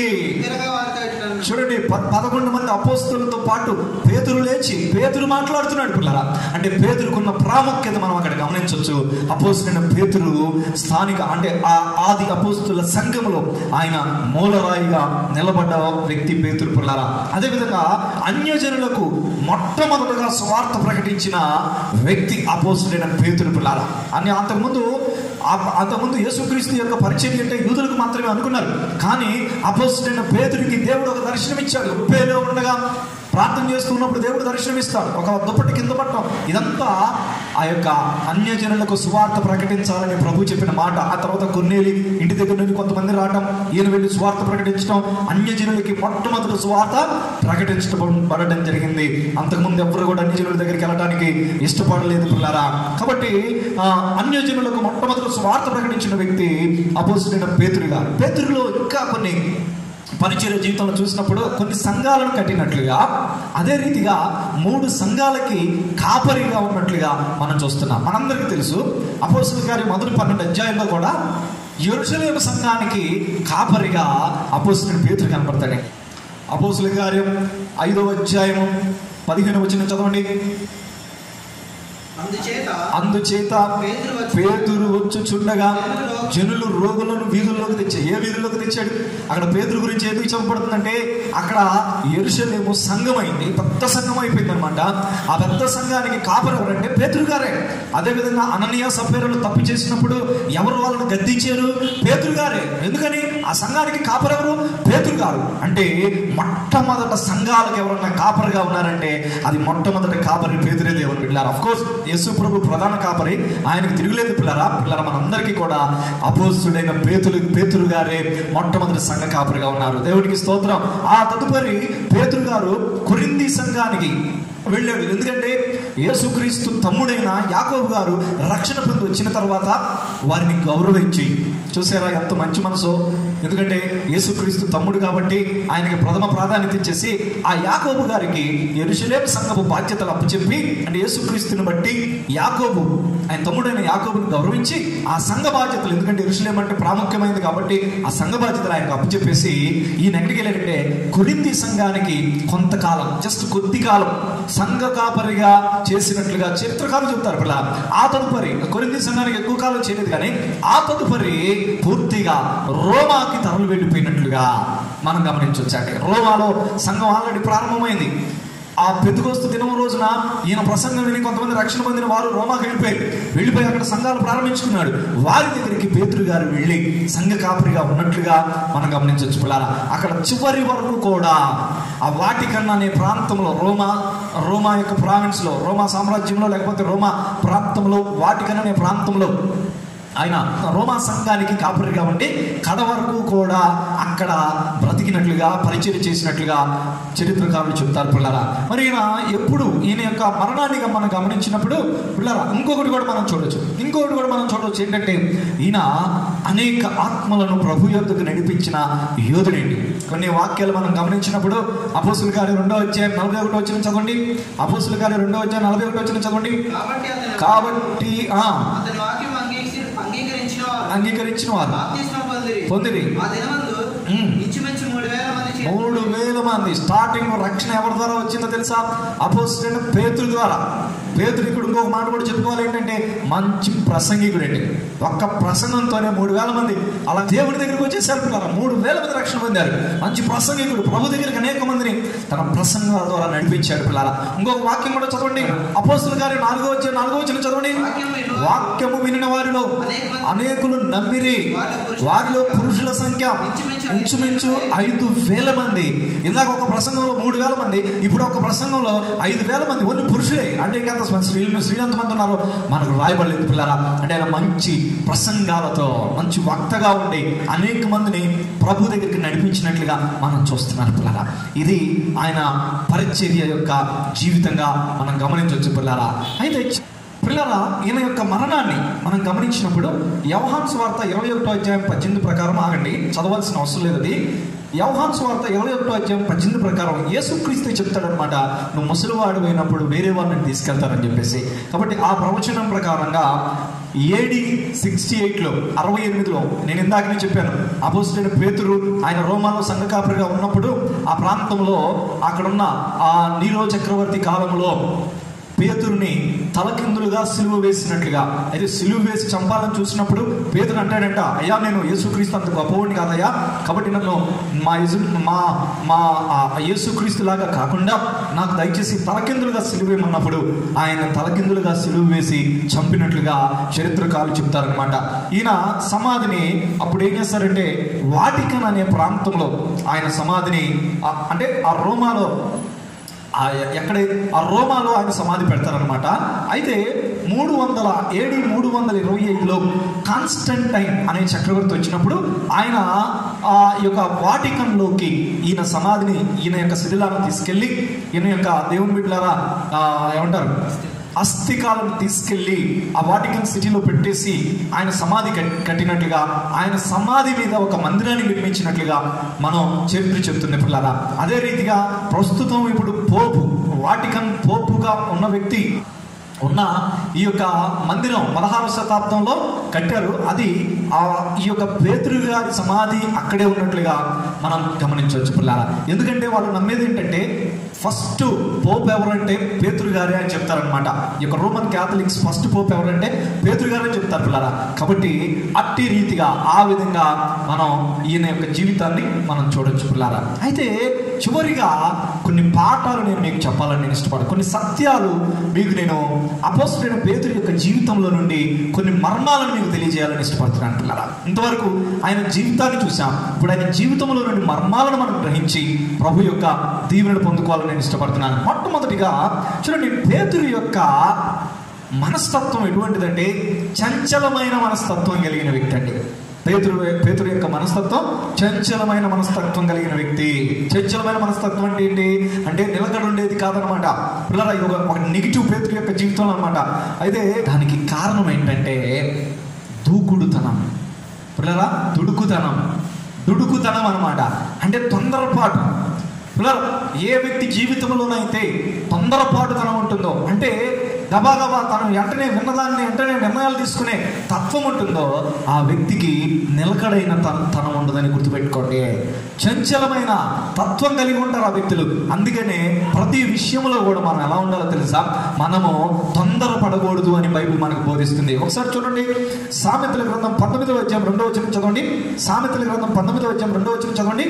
చూడండి 11 మంది అపోస్తులతో పాటు పేతురు లేచి పేతురు మాట్లాడుతున్నాడు పిల్లరా. అంటే పేతురుకున్న ప్రాముఖ్యత మనం అక్కడ గమనించవచ్చు. అపోస్తులైన పేతురు స్థానిక అంటే ఆ ఆది అపోస్తుల సంఘములో ఆయన మూలరాయిగా నిలబడ్డ వ్యక్తి పేతురు పిల్లరా. అదేవిధంగా అన్యజనులకు మొట్టమొదటిగా స్వార్థ ప్రకటించిన వ్యక్తి అపోస్తులైన పేతురు పిల్లరా. అని అంతకుముందు యేసుక్రీస్తు యొక్క పరిచయం అంటే యూదులకు మాత్రమే అనుకున్నారు. కానీ అపోస్తులైన పేతురుకి దేవుడు ఒక దర్శనం ఇచ్చాడు. ఉప్పేలో ఉండగా ప్రార్థన చేస్తున్నప్పుడు దేవుడు దర్శనమిస్తాడు, ఒక దుప్పటి కింద పట్టడం. ఇదంతా ఆ యొక్క అన్యజనులకు సువార్త ప్రకటించాలని ప్రభు చెప్పిన మాట. ఆ తర్వాత కొన్నేలి ఇంటి దగ్గర నుండి కొంతమంది రావడం, ఈయన వెళ్ళి సువార్త ప్రకటించడం, అన్యజనులకి మొట్టమొదటి సువార్త ప్రకటించబడడం జరిగింది. అంతకుముందు ఎవరు కూడా అన్యజనుల దగ్గరికి వెళ్ళడానికి ఇష్టపడలేదు పిల్లారా. కాబట్టి అన్యజనులకు మొట్టమొదటి సువార్త ప్రకటించిన వ్యక్తి అపోస్తులైన పేతురుగా. పేతురులో ఇంకా కొన్ని పరిచయ జీవితంలో చూసినప్పుడు కొన్ని సంఘాలను కట్టినట్లుగా, అదే రీతిగా 3 సంఘాలకి కాపరిగా ఉన్నట్లుగా మనం చూస్తున్నాం. మనందరికీ తెలుసు అపోస్తుల కార్యం 12 కూడా యెరూషలేము సంఘానికి కాపరిగా అపోస్తులుడు పేతురు కనపడతాడు. అపోస్తుల కార్యం 5:15 చదవండి. అందుచేత పేతురు వచ్చుచుండగా జనులు రోగులను వీధుల్లోకి తెచ్చాడు. ఏ వీధుల్లోకి తెచ్చాడు? అక్కడ పేతురు గురించి ఎందుకు చెప్పబడుతుందంటే, అక్కడ యెరూషలేము సంఘం అయింది, పెద్ద సంఘం అయిపోయింది అనమాట. ఆ పెద్ద సంఘానికి కాపరి ఎవరంటే పేతురు గారే. అదేవిధంగా అననీయ సఫీరులు తప్పు చేసినప్పుడు ఎవరు వాళ్ళని గద్దించారు? పేతురు గారే. ఎందుకని? ఆ సంఘానికి కాపరి ఎవరు? పేతురు గారు. అంటే మొట్టమొదట సంఘాలకు ఎవరన్నా కాపరిగా ఉన్నారంటే అది మొట్టమొదటి కాపరి పేతురే దేవుని బిడ్డలారా. ఆఫ్ కోర్స్ యేసు ప్రభు ప్రధాన కాపరి, ఆయనకు తిరుగులేదు పిల్లరా. మనందరికీ కూడా అపోస్తుడైన పేతురు గారే మొట్టమొదటి సంఘ కాపరిగా ఉన్నారు. దేవుడికి స్తోత్రం. ఆ తదుపరి పేతురు గారు కొరింథీ సంఘానికి వెళ్ళాడు. ఎందుకంటే యేసుక్రీస్తు తమ్ముడైన యాకోబు గారు రక్షణ పొంది వచ్చిన తర్వాత వారిని గౌరవించి, చూసారా ఎంత మంచి మనసు. ఎందుకంటే యేసుక్రీస్తు తమ్ముడు కాబట్టి ఆయనకి ప్రథమ ప్రాధాన్యత ఇచ్చేసి ఆ యాకోబు గారికి యెరూషలేము సంఘపు బాధ్యతలు అప్పచెప్పి, అంటే యేసుక్రీస్తుని బట్టి యాకోబు ఆయన తమ్ముడైన యాకోబుని గౌరవించి ఆ సంఘ బాధ్యతలు, ఎందుకంటే యెరూషలేము అంటే ప్రాముఖ్యమైనది కాబట్టి ఆ సంఘ బాధ్యతలు ఆయనకు అప్పచెప్పేసి ఈయన ఎక్కడికి వెళ్ళాడంటే కొరింథీ సంఘానికి కొంతకాలం, జస్ట్ కొద్ది కాలం సంఘ కాపరిగా చేసినట్లుగా చరిత్రకారులు చెప్తారు పిల్ల. ఆ తదుపరి కొరింథీ సంఘానికి ఎక్కువ కాలం చేయలేదు, కానీ ఆ తదుపరి పూర్తిగా రోమాకి తరలి వెళ్ళిపోయినట్లుగా మనం గమనించవచ్చు. అంటే రోమాలో సంఘం ఆల్రెడీ ప్రారంభమైంది. ఆ పెంతెకొస్తు దినం రోజున ఈయన ప్రసంగం విని కొంతమంది రక్షణ పొందిన వారు రోమాకి వెళ్ళిపోయి అక్కడ సంఘాలు ప్రారంభించుకున్నాడు. వారి దగ్గరికి పేతురు గారు వెళ్ళి సంఘ కాపరిగా ఉన్నట్లుగా మనం గమనించవచ్చు పిల్లారా. అక్కడ చివరి వరకు కూడా ఆ వాటికన్ అనే ప్రాంతంలో, రోమా యొక్క ప్రావిన్స్లో, రోమా సామ్రాజ్యంలో, లేకపోతే రోమా ప్రాంతంలో వాటికన్ అనే ప్రాంతంలో ఆయన రోమా సంఘానికి కాపరిగా ఉండి కడ వరకు కూడా అక్కడ బ్రతికినట్లుగా, పరిచయం చేసినట్లుగా చరిత్రకారులు చెప్తారు పిల్లరా. మరి ఈయన యొక్క మరణాన్ని మనం గమనించినప్పుడు పిల్లరా ఇంకొకటి కూడా మనం చూడవచ్చు. ఏంటంటే ఈయన అనేక ఆత్మలను ప్రభు యొద్దకు నడిపించిన యోధుడండి. కొన్ని వాక్యాలు మనం గమనించినప్పుడు అపోస్తుల కార్యం 2:41 చదవండి. అపోస్తుల కార్యం 2:41 చదవండి. కాబట్టి అంగీకరించిన వారు పొందిరి 3,000 మంది. స్టార్టింగ్ రక్షణ ఎవరి ద్వారా వచ్చిందో తెలుసా? అపోస్తులైన పేతురు ద్వారా. పేతురు ఇక్కడ ఇంకొక మాట కూడా చెప్పుకోవాలి ఏంటంటే మంచి ప్రసంగికుడు అండి. ఒక్క ప్రసంగంతోనే 3000 మంది అలా దేవుడి దగ్గరికి వచ్చేసారు పిల్లలు. 3000 మంది రక్షణ పొందారు. మంచి ప్రసంగికుడు ప్రభు దగ్గరికి అనేక మందిని తన ప్రసంగాల ద్వారా నడిపించాడు పిల్లల. ఇంకొక వాక్యం కూడా చదవండి, అపోస్తుల కార్యం 4వ వచనం చదవండి. వాక్యము వినిన వారిలో అనేకులు నమ్మిరి, వారిలో పురుషుల సంఖ్య ఇంచుమించు 5000 మంది. ఇందాక ఒక ప్రసంగంలో 3000 మంది, ఇప్పుడు ఒక ప్రసంగంలో 5000 మంది ఓన్లీ పురుషులే. అంటే ఇంకా స్త్రీలు ఎంతమంది ఉన్నారు మనకు రాయబడలేదు పిల్లరా. అంటే ఆయన మంచి ప్రసంగాలతో మంచి వక్తగా ఉండి అనేక మందిని ప్రభు దగ్గరికి నడిపించినట్లుగా మనం చూస్తున్నారు పిల్లరా. ఇది ఆయన పరిచర్య యొక్క జీవితంగా మనం గమనించవచ్చు పిల్లరా. అయితే పిల్లరా, ఈయన యొక్క మరణాన్ని మనం గమనించినప్పుడు యోహాను సువార్త 21వ అధ్యాయం 18 ప్రకారం, ఆగండి చదవాల్సిన అవసరం లేదు అది. యోహాను సువార్త 21వ అధ్యాయం 18 ప్రకారం యేసుక్రీస్తు చెప్తాడనమాట, నువ్వు ముసలివాడు అయినప్పుడు వేరే వాళ్ళని తీసుకెళ్తారని చెప్పేసి. కాబట్టి ఆ ప్రవచనం ప్రకారంగా AD 68లో 68లో నేను ఇందాకనే చెప్పాను, అపోస్తలుడైన పేతురు ఆయన రోమాలో సంఘ కాపరిగా ఉన్నప్పుడు ఆ ప్రాంతంలో అక్కడున్న ఆ నీరో చక్రవర్తి కాలంలో పేతురుని తలకిందులుగా సిలువ వేసినట్లుగా, అయితే సిలువ వేసి చంపాలని చూసినప్పుడు పేతురు అంటాడంట, అయ్యా నేను యేసుక్రీస్తు అంత గొప్పవాడిని కాదయ్యా, కాబట్టి నన్ను మా యేసుక్రీస్తు లాగా కాకుండా నాకు దయచేసి తలకిందులుగా సిలువ వేయమన్నప్పుడు ఆయన తలకిందులుగా సిలువ వేసి చంపినట్లుగా చరిత్రకారులు చెప్తారనమాట. ఈయన సమాధిని అప్పుడు ఏం చేస్తారంటే వాటికన్ అనే ప్రాంతంలో ఆయన సమాధిని, అంటే ఆ రోమాలో రోమాలో ఆయన సమాధి పెడతారనమాట. అయితే AD 325లో కాన్స్టంటైన్ అనే చక్రవర్తి వచ్చినప్పుడు ఆయన ఆ యొక్క వాటికన్లోకి ఈయన సమాధిని, ఈయన యొక్క శిథిలాలను తీసుకెళ్ళి ఈయన యొక్క దేవుని బిడ్డలారా ఏమంటారు అస్థికాలను తీసుకెళ్ళి ఆ వాటికన్ సిటీలో పెట్టేసి ఆయన సమాధి కట్టినట్లుగా, ఆయన సమాధి మీద ఒక మందిరాన్ని నిర్మించినట్లుగా మనం చరిత్ర చెప్తుంది పిల్లరా. అదే రీతిగా ప్రస్తుతం ఇప్పుడు పోపు, వాటికన్ పోపుగా ఉన్న వ్యక్తి ఉన్న ఈ యొక్క మందిరం 16వ శతాబ్దంలో కట్టారు. అది ఈ యొక్క పేతురు గారి సమాధి అక్కడే ఉన్నట్లుగా మనం గమనించవచ్చు పిల్లారా. ఎందుకంటే వాళ్ళు నమ్మేది ఏంటంటే ఫస్ట్ పోప్ ఎవరంటే పేతురు గారే అని చెప్తారనమాట. ఈ యొక్క రోమన్ క్యాథలిక్స్ ఫస్ట్ పోప్ ఎవరంటే పేతురు గారే చెప్తారు పిల్లారా. కాబట్టి అట్టి రీతిగా ఆ విధంగా మనం ఈయన యొక్క జీవితాన్ని మనం చూడొచ్చు పిల్లారా. అయితే చివరిగా కొన్ని పాఠాలు నేను మీకు చెప్పాలని నేను ఇష్టపడను, కొన్ని సత్యాలు మీకు నేను అపోస్తలుడైన పేతురు యొక్క జీవితంలో నుండి కొన్ని మర్మాలను మీకు తెలియజేయాలని ఇష్టపడుతున్నాను పిల్లరా. ఇంతవరకు ఆయన జీవితాన్ని చూసాం, ఇప్పుడు ఆయన జీవితంలో నుండి మర్మాలను మనం గ్రహించి ప్రభు యొక్క దీవెనలు పొందుకోవాలని నేను ఇష్టపడుతున్నాను. మొట్టమొదటిగా చూడండి, పేతురు యొక్క మనస్తత్వం ఎటువంటిదంటే చంచలమైన మనస్తత్వం కలిగిన వ్యక్తి అండి. పేతురు యొక్క మనస్తత్వం చంచలమైన మనస్తత్వం కలిగిన వ్యక్తి. చంచలమైన మనస్తత్వం అంటే ఏంటి అంటే నిలకడ ఉండేది కాదనమాట పిల్లరా. ఇది ఒక నెగిటివ్ పేతురు యొక్క జీవితంలో అనమాట. అయితే దానికి కారణం ఏంటంటే దూకుడుతనం పిల్లరా, దుడుకుతనం అనమాట. అంటే తొందరపాటు పిల్లరా. ఏ వ్యక్తి జీవితంలోనైతే తొందరపాటుతనం ఉంటుందో, అంటే గబాగబా తను వెంటనే విన్నదాన్ని వెంటనే నిర్ణయాలు తీసుకునే తత్వం ఉంటుందో ఆ వ్యక్తికి నిలకడైన తనం ఉండదని గుర్తుపెట్టుకోండి. చంచలమైన తత్వం కలిగి ఉంటారు ఆ వ్యక్తులు. అందుకనే ప్రతి విషయంలో కూడా మనం ఎలా ఉండాలో తెలుసా, మనము తొందరపడకూడదు అని బైబిల్ మనకు బోధిస్తుంది. ఒకసారి చూడండి, సామెతల గ్రంథం 19వ అధ్యాయం 2వ వచనం చదవండి. సామెతల గ్రంథం 19వ అధ్యాయం 2వ వచనం చదవండి.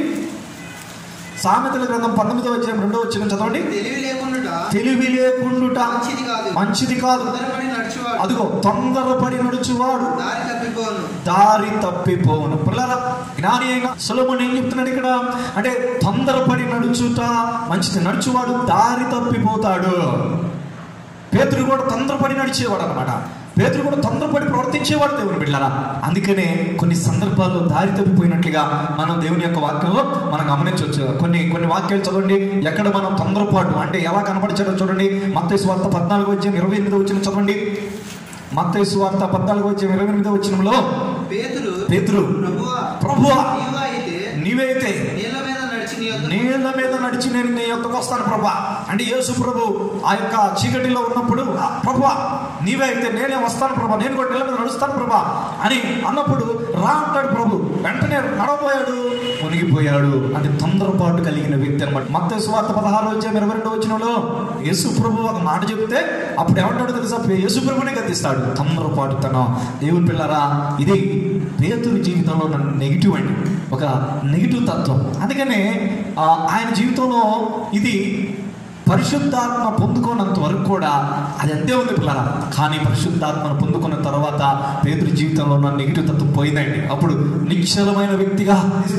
సామెతల గ్రంథం 19వ అధ్యాయం 2వ వచనం చదవండి. తెలివి లేకుండా మంచిది కాదు, అదిగో తొందరపడి నడుచువాడు దారి తప్పిపోను. పిల్లరా, జ్ఞాని అయిన సొలొమోను ఏం చెప్తున్నాడు ఇక్కడ అంటే తొందరపడి నడుచుట మంచిది, నడుచువాడు దారి తప్పిపోతాడు. పేతురు కూడా తొందరపడి నడిచేవాడు అనమాట. పేతురు కూడా తొందరపడి ప్రవర్తించేవాడు దేవుని బిడ్డలారా. అందుకనే కొన్ని సందర్భాల్లో దారి తప్పిపోయినట్లుగా మనం దేవుని యొక్క వాక్యంలో మనం గమనించవచ్చు. కొన్ని వాక్యాలు చదవండి, ఎక్కడ మనం తొందరపాటు అంటే ఎలా కనపరిచారో చూడండి. మత్తయి సువార్త 14వ అధ్యాయం 28వ వచనం చదవండి. మత్తయి సువార్త 14వ అధ్యాయం 28వ వచనంలో పేతురు ప్రభువా నీవైతే నీళ్ళ మీద నడిచి నేను నీ యొక్కకు వస్తాను ప్రభా అంటే, యేసు ప్రభు ఆ యొక్క చీకటిలో ఉన్నప్పుడు ప్రభువా నీవే అయితే నేనే వస్తాను ప్రభా, నేను కూడా నీళ్ళ మీద నడుస్తాను ప్రభా అని అన్నప్పుడు రా అంటాడు ప్రభు. వెంటనే నడవబోయాడు, మునిగిపోయాడు. అది తొందరపాటు కలిగిన వ్యక్తి అనమాట. మత్తయి సువార్త 16:22 యేసు ప్రభు ఒక మాట చెప్తే అప్పుడు ఏమంటాడు తెలుసా? యేసు ప్రభునే గద్దిస్తాడు. తొందరపాటుతనం. దేవుని పిల్లరా, ఇది పేతురు జీవితంలో నెగిటివ్ అండి, ఒక నెగిటివ్ తత్వం. అందుకనే ఆయన జీవితంలో ఇది పరిశుద్ధాత్మ పొందుకున్నంత వరకు కూడా అది అంతే ఉంది పిల్లరా. కానీ పరిశుద్ధాత్మను పొందుకున్న తర్వాత పేతురు జీవితంలో ఉన్న నెగిటివ్ తత్వం పోయిందండి. అప్పుడు నిశ్చలమైన వ్యక్తిగా,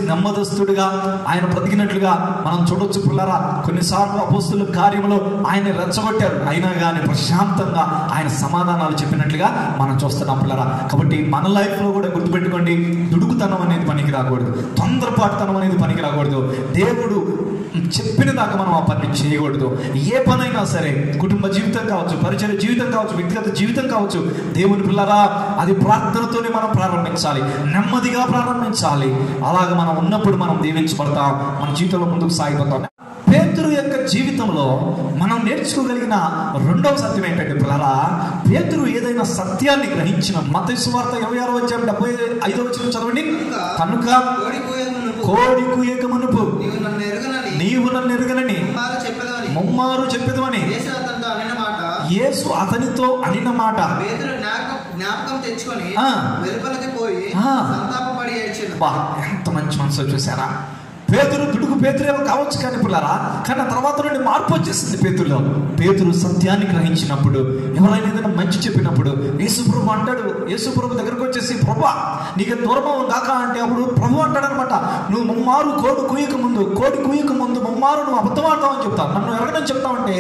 నెమ్మదస్తుడిగా ఆయన బ్రతికినట్లుగా మనం చూడొచ్చు పిల్లరా. కొన్నిసార్లు అపోస్తుల కార్యంలో ఆయన రెచ్చగొట్టారు, అయినా కానీ ప్రశాంతంగా ఆయన సమాధానాలు చెప్పినట్లుగా మనం చూస్తున్నాం పిల్లరా. కాబట్టి మన లైఫ్లో కూడా గుర్తుపెట్టుకోండి, దుడుకుతనం అనేది పనికి రాకూడదు, తొందరపాటుతనం అనేది పనికి రాకూడదు. దేవుడు చెప్పిన దాకా మనం ఆ పని చేయకూడదు. ఏ పనైనా సరే, కుటుంబ జీవితం కావచ్చు, పరిచయ జీవితం కావచ్చు, వ్యక్తిగత జీవితం కావచ్చు, దేవుని పిల్లరా అది ప్రార్థనతోనే మనం ప్రారంభించాలి, నెమ్మదిగా ప్రారంభించాలి. అలాగ మనం ఉన్నప్పుడు మనం దీవించబడతాం, మన జీవితంలో ముందుకు సాగిపోతాం. పేతురు యొక్క జీవితంలో మనం నేర్చుకోగలిగిన రెండవ సత్యం ఏంటంటే పిల్లరా, పేతురు ఏదైనా సత్యాన్ని గ్రహించిన మత్తయి సువార్త 26:75 చదవండి. కనుక కోడి కూయక మునుపు నీవు నన్ను ఎరుగనని ముమ్మారు చెప్పేదవని యేసు అతనితో అనిన మాట జ్ఞాపకం తెచ్చుకొని వెలుపలకి పోయి సంతాపపడి ఏడ్చెను. ఎంత మంచి మనసు చూసారా. పేతురు దుడుకు పేతురేమో కావచ్చు కానీ పిల్లరా, కానీ తర్వాత నుండి మార్పు వచ్చేసింది పేతురులో. పేతురు సత్యాన్ని గ్రహించినప్పుడు, ఎవరైనా ఏదైనా మంచి చెప్పినప్పుడు యేసుప్రభు అంటాడు, యేసుప్రభు దగ్గరకు వచ్చేసి ప్రభా నీకు దూరమో కాక అంటే అప్పుడు ప్రభు అంటాడు అనమాట, నువ్వు ముమ్మారు కోడి కూయక ముందు ముమ్మారు నువ్వు అబద్ధం ఆడతావని చెప్తావు, నన్ను ఎవరికైనా చెప్తావంటే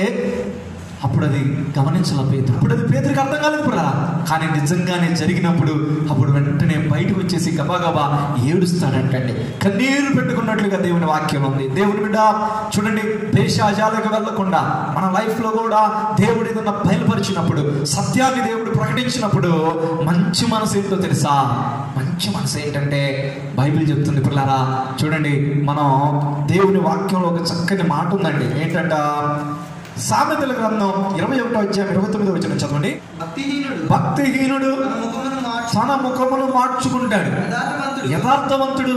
అప్పుడు అది గమనించాల పేతురు. అప్పుడు అది పేతురికి అర్థం కాలేదు పిల్లరా. కానీ నిజంగానే జరిగినప్పుడు అప్పుడు వెంటనే బయటకు వచ్చేసి గబాగబా ఏడుస్తాడంటండి, కన్నీరు పెట్టుకున్నట్లుగా దేవుని వాక్యం ఉంది. దేవుని బిడ్డ చూడండి, భేషజాలకు వెళ్లకుండా మన లైఫ్లో కూడా దేవుడు ఏదన్నా బయలుపరిచినప్పుడు, సత్యాన్ని దేవుడు ప్రకటించినప్పుడు మంచి మనసు ఏంటో తెలుసా? మంచి మనసు ఏంటంటే బైబిల్ చెప్తుంది పిల్లరా. చూడండి, మనం దేవుని వాక్యంలో ఒక చక్కని మాట ఉందండి. ఏంటంట? సామెతల గ్రంథం 21:29 చదవండి. భక్తిహీనుడు తన ముఖమును మార్చుకుంటాడు, యథార్థవంతుడు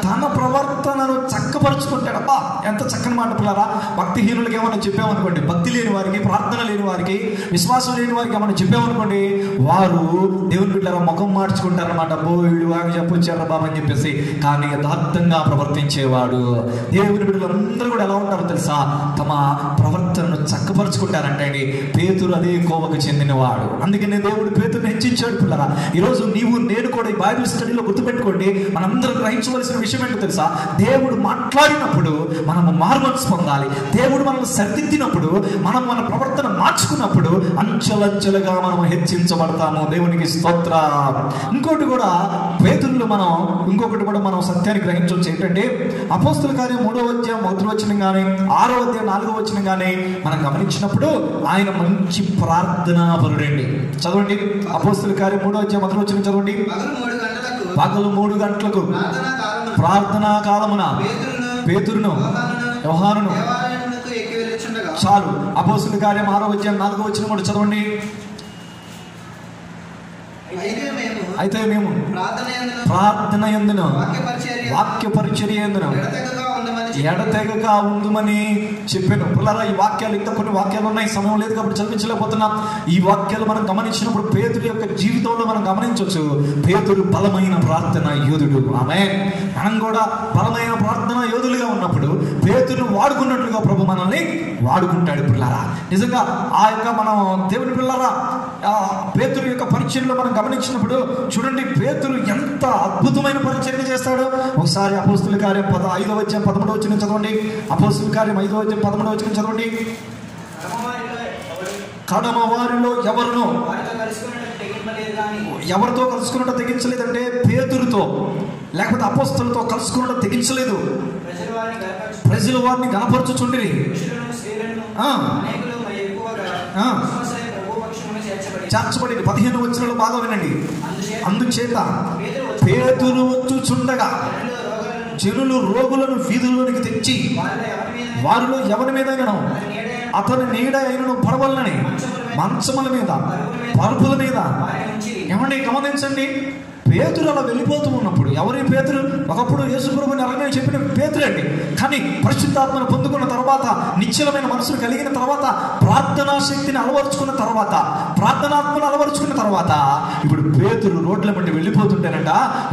తన ప్రవర్తనను చక్కపరుచుకుంటాడు. అబ్బా ఎంత చక్కని మాట పిల్లరా. భక్తిహీనులకి ఏమన్నా చెప్పామనుకోండి, భక్తి లేని వారికి, ప్రార్థన లేని వారికి, విశ్వాసం లేని వారికి ఏమన్నా చెప్పామనుకోండి, వారు దేవుని బిడ్డరా ముఖం మార్చుకుంటారనమాట. వీడు వాకి చెప్పొచ్చారా బాబు అని చెప్పేసి. కానీ యథార్థంగా ప్రవర్తించేవాడు, దేవుని బిడ్డలందరూ కూడా ఎలా ఉంటారో తెలుసా? తమ ప్రవర్తనను చక్కపరుచుకుంటారంటే అండి. పేతురు అదే కోవకు చెందినవాడు. అందుకనే దేవుడు పేతురుని హెచ్చించాడు పిల్లరా. ఈరోజు నీవు నేను కూడా ఈ బైబిల్ స్టడీలో గుర్తుపెట్టుకోండి, మనందరం గ్రహించవలసిన విషయం ఏంటో తెలుసా? దేవుడు మాట్లాడినప్పుడు మనము మారుమనసు పొందాలి. దేవుడు మనల్ని సరిదిద్దినప్పుడు, మనం మన ప్రవర్తన మార్చుకున్నప్పుడు అంచెలంచెలుగా మనం హెచ్చించబడతాము. దేవునికి స్తోత్రం. ఇంకొకటి కూడా పేతురులో మనం సత్యాన్ని గ్రహించవచ్చు. ఏంటంటే అపోస్తుల కార్యం 3:1 కానీ 6:4 కానీ మనం గమనించినప్పుడు ఆయన మంచి ప్రార్థనా పరుడండి. చదవండి, అపోస్తుల కార్యం 3:1 చదవండి. పగలు 3 గంటలకు ప్రార్థనా కాలమున పేతురును యోహానును. చాలు. అపోస్తుల కార్యం 6:4 కూడా చదవండి. అయితే మేము ప్రార్థన యందును వాక్య పరిచర్య యందును ఎడతెగక ఉందుమని చెప్పాను. పిల్లరా, ఈ వాక్యాలు ఇంకా కొన్ని వాక్యాలు ఉన్నాయి, సమయం లేదు కాబట్టి చదివించలేకపోతున్నాం. ఈ వాక్యాలు మనం గమనించినప్పుడు పేతురు యొక్క జీవితంలో మనం గమనించవచ్చు. పేతురు బలమైన ప్రార్థన యోధుడు. ఆమేన్. మనం కూడా బలమైన ప్రార్థన యోధులుగా ఉన్నప్పుడు పేతురును వాడుకున్నట్లుగా ప్రభు మనల్ని వాడుకుంటాడు పిల్లరా. నిజంగా ఆ యొక్క మనం దేవుని పిల్లరా పేతురు యొక్క పరిచర్యలో మనం గమనించినప్పుడు చూడండి, పేతురు ఎంత అద్భుతమైన పరిచర్య చేస్తాడు. ఒకసారి అపోస్తుల కార్యం 5:13 చదవండి. అపోస్తుల కార్యం 5:13 చదవండి. కడమ వారిలో ఎవరితో కలుసుకున్నట్టు తెగించలేదంటే పేతురుతో, లేకపోతే అపోస్తులతో కలుసుకున్నట్టు తెగించలేదు. ప్రజలు వారిని గణపరచుచుండిరి. చేర్చబడి 15 వచనాలు బాగా వినండి. అందుచేత పేతురు వచ్చుచుండగా జనులు రోగులను వీధుల్లోనికి తెచ్చి వారిలో ఎవరి మీదైనా అతని నీడ అయినను పడవలనని మంచముల మీద, పరుపుల మీద. ఏమండి గమనించండి, పేతురు అలా వెళ్ళిపోతూ ఉన్నప్పుడు, ఎవరి పేతురు? ఒకప్పుడు యేసుప్రభుని అరగని చెప్పిన పేతురు అండి. కానీ పరిశుద్ధాత్మను పొందుకున్న తర్వాత, నిశ్చలమైన మనసును కలిగిన తర్వాత, ప్రార్థనా శక్తిని అలవరుచుకున్న తర్వాత, ప్రార్థనాత్మను అలవరుచుకున్న తర్వాత, ఇప్పుడు పేతురు రోడ్ల బట్టి వెళ్ళిపోతుంటేనంట,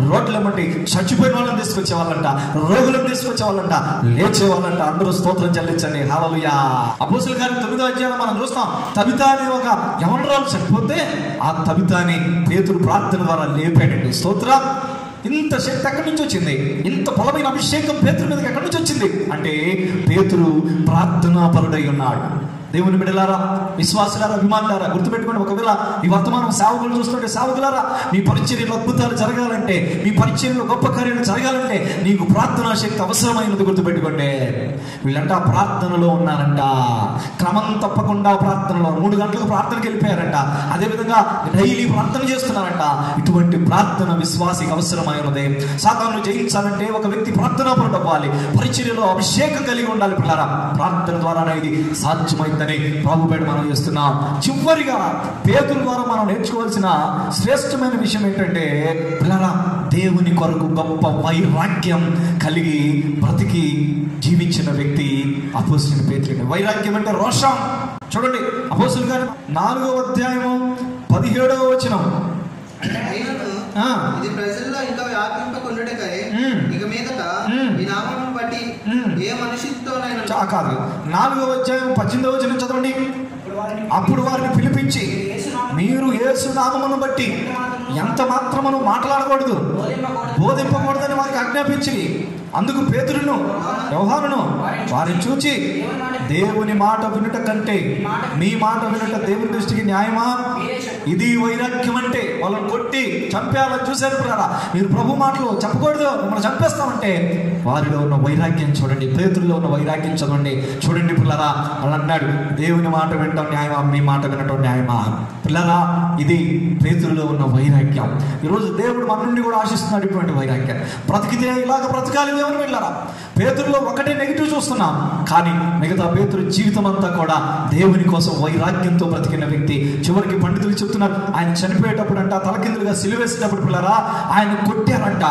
రోడ్ల బట్టి చచ్చిపోయిన వాళ్ళని తీసుకొచ్చేవాళ్ళంట, రోగులను తీసుకొచ్చేవాళ్ళంట, లేచేవాళ్ళంట. అందరూ స్తోత్రం చెల్లించండి. హల్లెలూయా. అపోస్తలుల కార్యం 9వ అధ్యాయంలో మనం చూస్తాం, తబితా అనే ఒక యవనరాలు చనిపోతే ఆ తబితాని పేతురు ప్రార్థన ద్వారా లేపాడండి. స్తోత్రం. ఇంత శక్తి ఎక్కడి నుంచి వచ్చింది? ఇంత బలమైన అభిషేకం పేతురు మీదకి ఎక్కడి నుంచి వచ్చింది అంటే, పేతురు ప్రార్థనాపరుడై ఉన్నాడు. దేవుని బిడ్డలారా, విశ్వాసులారా, అభిమానులారా, గుర్తుపెట్టుకోండి. ఒకవేళ ఈ వర్తమానం సేవకులు చూస్తుంటే, సేవకులారా, మీ పరిచర్యలో అద్భుతాలు జరగాలంటే, మీ పరిచర్యలో గొప్ప కార్యాలు జరగాలంటే నీకు ప్రార్థనా శక్తి అవసరమైనది గుర్తుపెట్టుకోండి. వీళ్ళంట ప్రార్థనలో ఉన్నారంట, క్రమం తప్పకుండా ప్రార్థనలో 3 గంటలకు ప్రార్థనకి వెళ్ళిపోయారంట. అదేవిధంగా డైలీ ప్రార్థన చేస్తున్నారంట. ఇటువంటి ప్రార్థన విశ్వాసికి అవసరమైనది. సాతాను జయించాలంటే ఒక వ్యక్తి ప్రార్థనాపరుడు అవ్వాలి, పరిచర్యలో అభిషేకం కలిగి ఉండాలి. పిల్లరా, ప్రార్థన ద్వారా ఇది సాధ్యమైందని ప్రభుపేట మనం చేస్తున్నాం. చివరిగా పేతురు ద్వారా మనం నేర్చుకోవాల్సిన శ్రేష్టమైన విషయం ఏంటంటే, పిల్లరా, దేవుని కొరకు గొప్ప వైరాగ్యం కలిగి బ్రతికి జీవించిన వ్యక్తి అపోస్తలుడైన పేతురు. వైరాగ్యం అంటే రోషం. చూడండి, అపోస్తలుల కార్యం 4వ అధ్యాయము 17వ వచనం. ఇది ప్రజల్లో ఇంకా వ్యాపింపకుండుటకై ఇక మీదట ఈ నామమును బట్టి ఏ మనిషితోనైనా కాదు. 4వ అధ్యాయం 18వ వచనం చదవండి. అప్పుడు వారిని పిలిపించి, మీరు యేసు నామమును బట్టి ఎంత మాత్రమును మాట్లాడకూడదు, బోధింపకూడదని వారికి ఆజ్ఞాపించి, అందుకు పేతురును యోహానును వారిని చూచి, దేవుని మాట వినుట కంటే మీ మాట వినుట దేవుని దృష్టికి న్యాయమా? ఇది వైరాగ్యం అంటే. వాళ్ళని కొట్టి చంపేయాలని చూశారు పిల్లరా. మీరు ప్రభు మాటలు చెప్పకూడదు, మిమ్మల్ని చంపేస్తామంటే వారిలో ఉన్న వైరాగ్యం చూడండి, పేతురులో ఉన్న వైరాగ్యం చదవండి. చూడండి పిల్లరా, వాళ్ళు అన్నాడు, దేవుని మాట వినటం న్యాయమా, మీ మాట వినటం న్యాయమా? పిల్లరా, ఇది పేతురులో ఉన్న వైరాగ్యం. ఈరోజు దేవుడు మన నుండి కూడా ఆశిస్తున్నాడు ఇటువంటి వైరాగ్యం. బ్రతికితే ఇలాగ బ్రతకాలి దేవుని వెళ్ళారా. పేతురులో ఒకటే నెగిటివ్ చూస్తున్నాం, కానీ మిగతా పేతురు జీవితం అంతా కూడా దేవుని కోసం వైరాగ్యంతో బ్రతికిన వ్యక్తి. చివరికి పండితులు చెప్తున్నారు, ఆయన చనిపోయేటప్పుడు అంట, తలకిందులుగా సిలువేసేటప్పుడు పిల్లరా, ఆయన కొట్టారంట,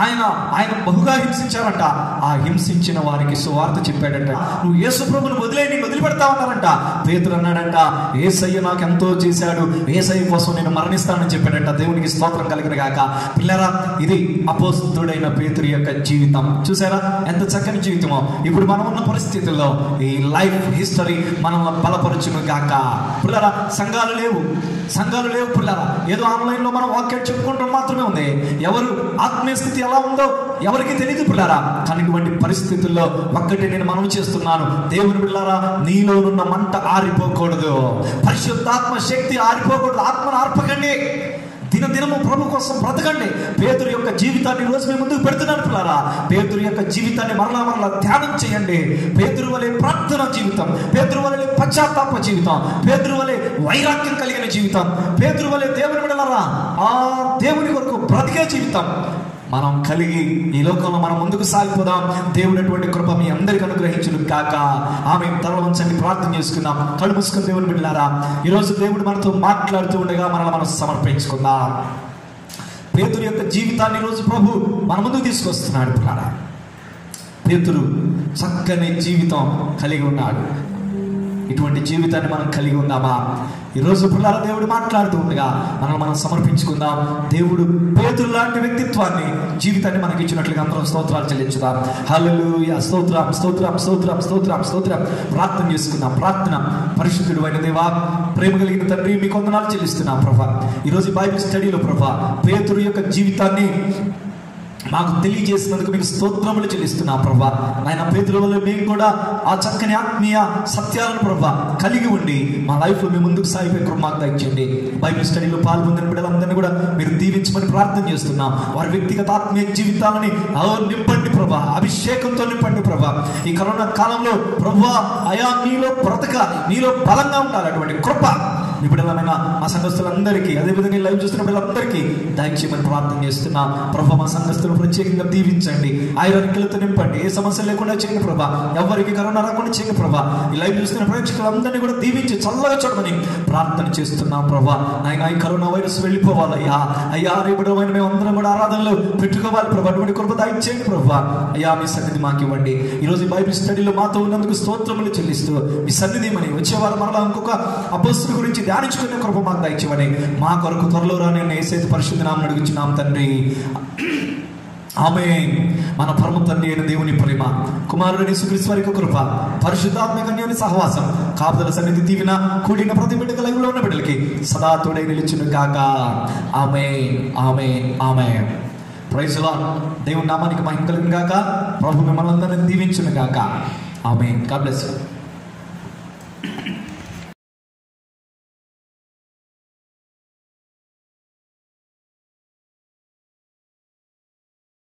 ఆయన బహుగా హింసించారంట. ఆ హింసించిన వారికి సువార్త చెప్పాడంట. నువ్వు యేసు ప్రభువును వదిలిపెడతావన్నారంట. పేతురు అన్నాడంట, యేసయ్య నాకు ఎంతో చేశాడు, యేసయ్య కోసం నేను మరణిస్తానని చెప్పాడంట. దేవునికి స్తోత్రం కలిగిన గాక. పిల్లరా, ఇది అపోస్తలుడైన పేతురు యొక్క జీవితం. చూసారా ఎంత చక్కని జీవితమో. ఇప్పుడు మనం ఉన్న పరిస్థితుల్లో ఈ లైఫ్ హిస్టరీ మనల్ని బలపరచును గాక. పిల్లరా, సంఘాలు లేవు పిల్లరా. ఏదో ఆన్లైన్లో మనం వాక్యం చెప్పుకుంటాం మాత్రమే ఉంది. ఎవరు ఆత్మీయ స్థితి ఎలా ఉందో ఎవరికి తెలియదు పిల్లరా. కానీ ఇటువంటి పరిస్థితుల్లో ఒక్కటి నేను మనవి చేస్తున్నాను, దేవుని పిల్లరా, నీలోనున్న మంట ఆరిపోకూడదు, పరిశుద్ధాత్మ శక్తి ఆరిపోకూడదు. ఆత్మను ఆర్పకండి, దినదినము ప్రభు కోసం బ్రతకండి. పేతురు యొక్క జీవితాన్ని రోజు మేము ముందుకు పెడుతున్నాను పిల్లరా. పేతురు యొక్క జీవితాన్ని మరలా ధ్యానం చేయండి. పేతురు వలె ప్రార్థన జీవితం, పేతురు వలె పశ్చాత్తాప జీవితం, పేతురు వలె వైరాగ్యం కలిగిన జీవితం, పేతురు వలె దేవుని బిడ్డలారా ఆ దేవుని కొరకు బ్రతికే జీవితం మనం కలిగి ఈ లోకంలో మనం ముందుకు సాగిపోదాం. దేవుడు అటువంటి కృప మీ అందరికీ అనుగ్రహించును కాక. ఆమె తల వంచండి, ప్రార్థన చేసుకుందాం. కళ్ళు మూసుకుని దేవుని బిడ్డలారా, ఈరోజు దేవుడు మనతో మాట్లాడుతూ ఉండగా మనం సమర్పించుకుందాం. పేతురు యొక్క జీవితాన్ని ఈరోజు ప్రభు మన ముందుకు తీసుకొస్తున్నాడు పిల్లారా. పేతురు చక్కని జీవితం కలిగి ఉన్నాడు. ఇటువంటి జీవితాన్ని మనం కలిగి ఉందామా? ఈరోజు పిల్లల దేవుడు మాట్లాడుతూ ఉండగా మనం సమర్పించుకుందాం. దేవుడు పేతురు లాంటి వ్యక్తిత్వాన్ని, జీవితాన్ని మనకి ఇచ్చినట్లుగా అందరం స్తోత్రాలు చెల్లించుదాం. హల్లెలూయా. స్తోత్రం స్తోత్రం స్తోత్రం స్తోత్రం స్తోత్రం. ప్రార్థన చేసుకుందాం. ప్రార్థన. పరిశుద్ధుడు అయిన దేవా, ప్రేమ కలిగిన తండ్రి, మీకు వందనాలు చెల్లిస్తున్నాం ప్రభా. ఈరోజు బైబిల్ స్టడీలో ప్రభా పేతురు యొక్క జీవితాన్ని మాకు తెలియజేసినందుకు మీకు స్తోత్రములు చెల్లిస్తున్నాం ప్రభా. ఆయన పేతురు వల్ల మేము కూడా ఆ చక్కని ఆత్మీయ సత్యాలను ప్రభా కలిగి ఉండి మా లైఫ్లో మేము ముందుకు సాగిపోయి కృప మాకు దయచేయండి. బైబిల్ స్టడీలో పాల్గొందిన బిడ్డలందరినీ కూడా మీరు దీవించమని ప్రార్థన చేస్తున్నాం. వారి వ్యక్తిగత ఆత్మీయ జీవితాలని నింపండి ప్రభా, అభిషేకంతో నింపండి ప్రభా. ఈ కరోనా కాలంలో ప్రభా అయా నీలో బ్రతకాలి, నీలో బలంగా ఉండాలి. అటువంటి కృప ఇప్పుడు మా సంఘస్థులందరికీ, అదేవిధంగా లైవ్ చూస్తున్న పిల్లలందరికీ దయచేయమని ప్రార్థన చేస్తున్నా ప్రభా. మా సంఘస్థులు ప్రత్యేకంగా దీవించండి, ఆయుర్వేదాలతో నింపండి, ఏ సమస్య లేకుండా చేయండి ప్రభా. ఎవరికి కరోనా రాకుండా చేయండి ప్రభా. ఈ లైవ్ చూస్తున్న ప్రేక్షకులందరినీ కూడా దీవించి చల్లగా చూడమని ప్రార్థన చేస్తున్నాం ప్రభా. నాయన ఈ కరోనా వైరస్ వెళ్ళిపోవాలయ్యా. అయ్యా రేపటి మేము అందరం కూడా ఆరాధనలో పెట్టుకోవాలి ప్రభా. అటువంటి కృప దయచేయండి ప్రభా. అయ్యా మీ సన్నిధి మాకు ఇవ్వండి. ఈరోజు ఈ బైబిల్ స్టడీలో మాతో ఉన్నందుకు స్తోత్రములు చెల్లిస్తూ మీ సన్నిధి మని వచ్చేవారు మరలా ఇంకొక అపోస్తలుల గురించి ధ్యానించుకునే కృప మాకు దయచేయమని మా కొరకు త్వరలో రాని యేసు పరిశుద్ధ నామమున అడుగుచున్నాం తండ్రి, ఆమేన్. మన పరమ తండ్రి అయిన దేవుని ప్రేమ, కుమారుడైన యేసుక్రీస్తు వారి కృప, పరిశుద్ధాత్మ కన్యని సహవాసం, కాపుదల సన్నిధి దీవెన కూడిన ప్రతి బిడ్డకు లైవ్లో ఉన్న బిడ్డలకి సదా తోడై నిలిచును గాక. Amen, amen, amen. Praise Lord. దేవుని నామానికి మహిమ కలుగును గాక. ప్రభు మిమ్మల్ని అందరినీ దీవించును గాక. ఆమేన్. God bless you.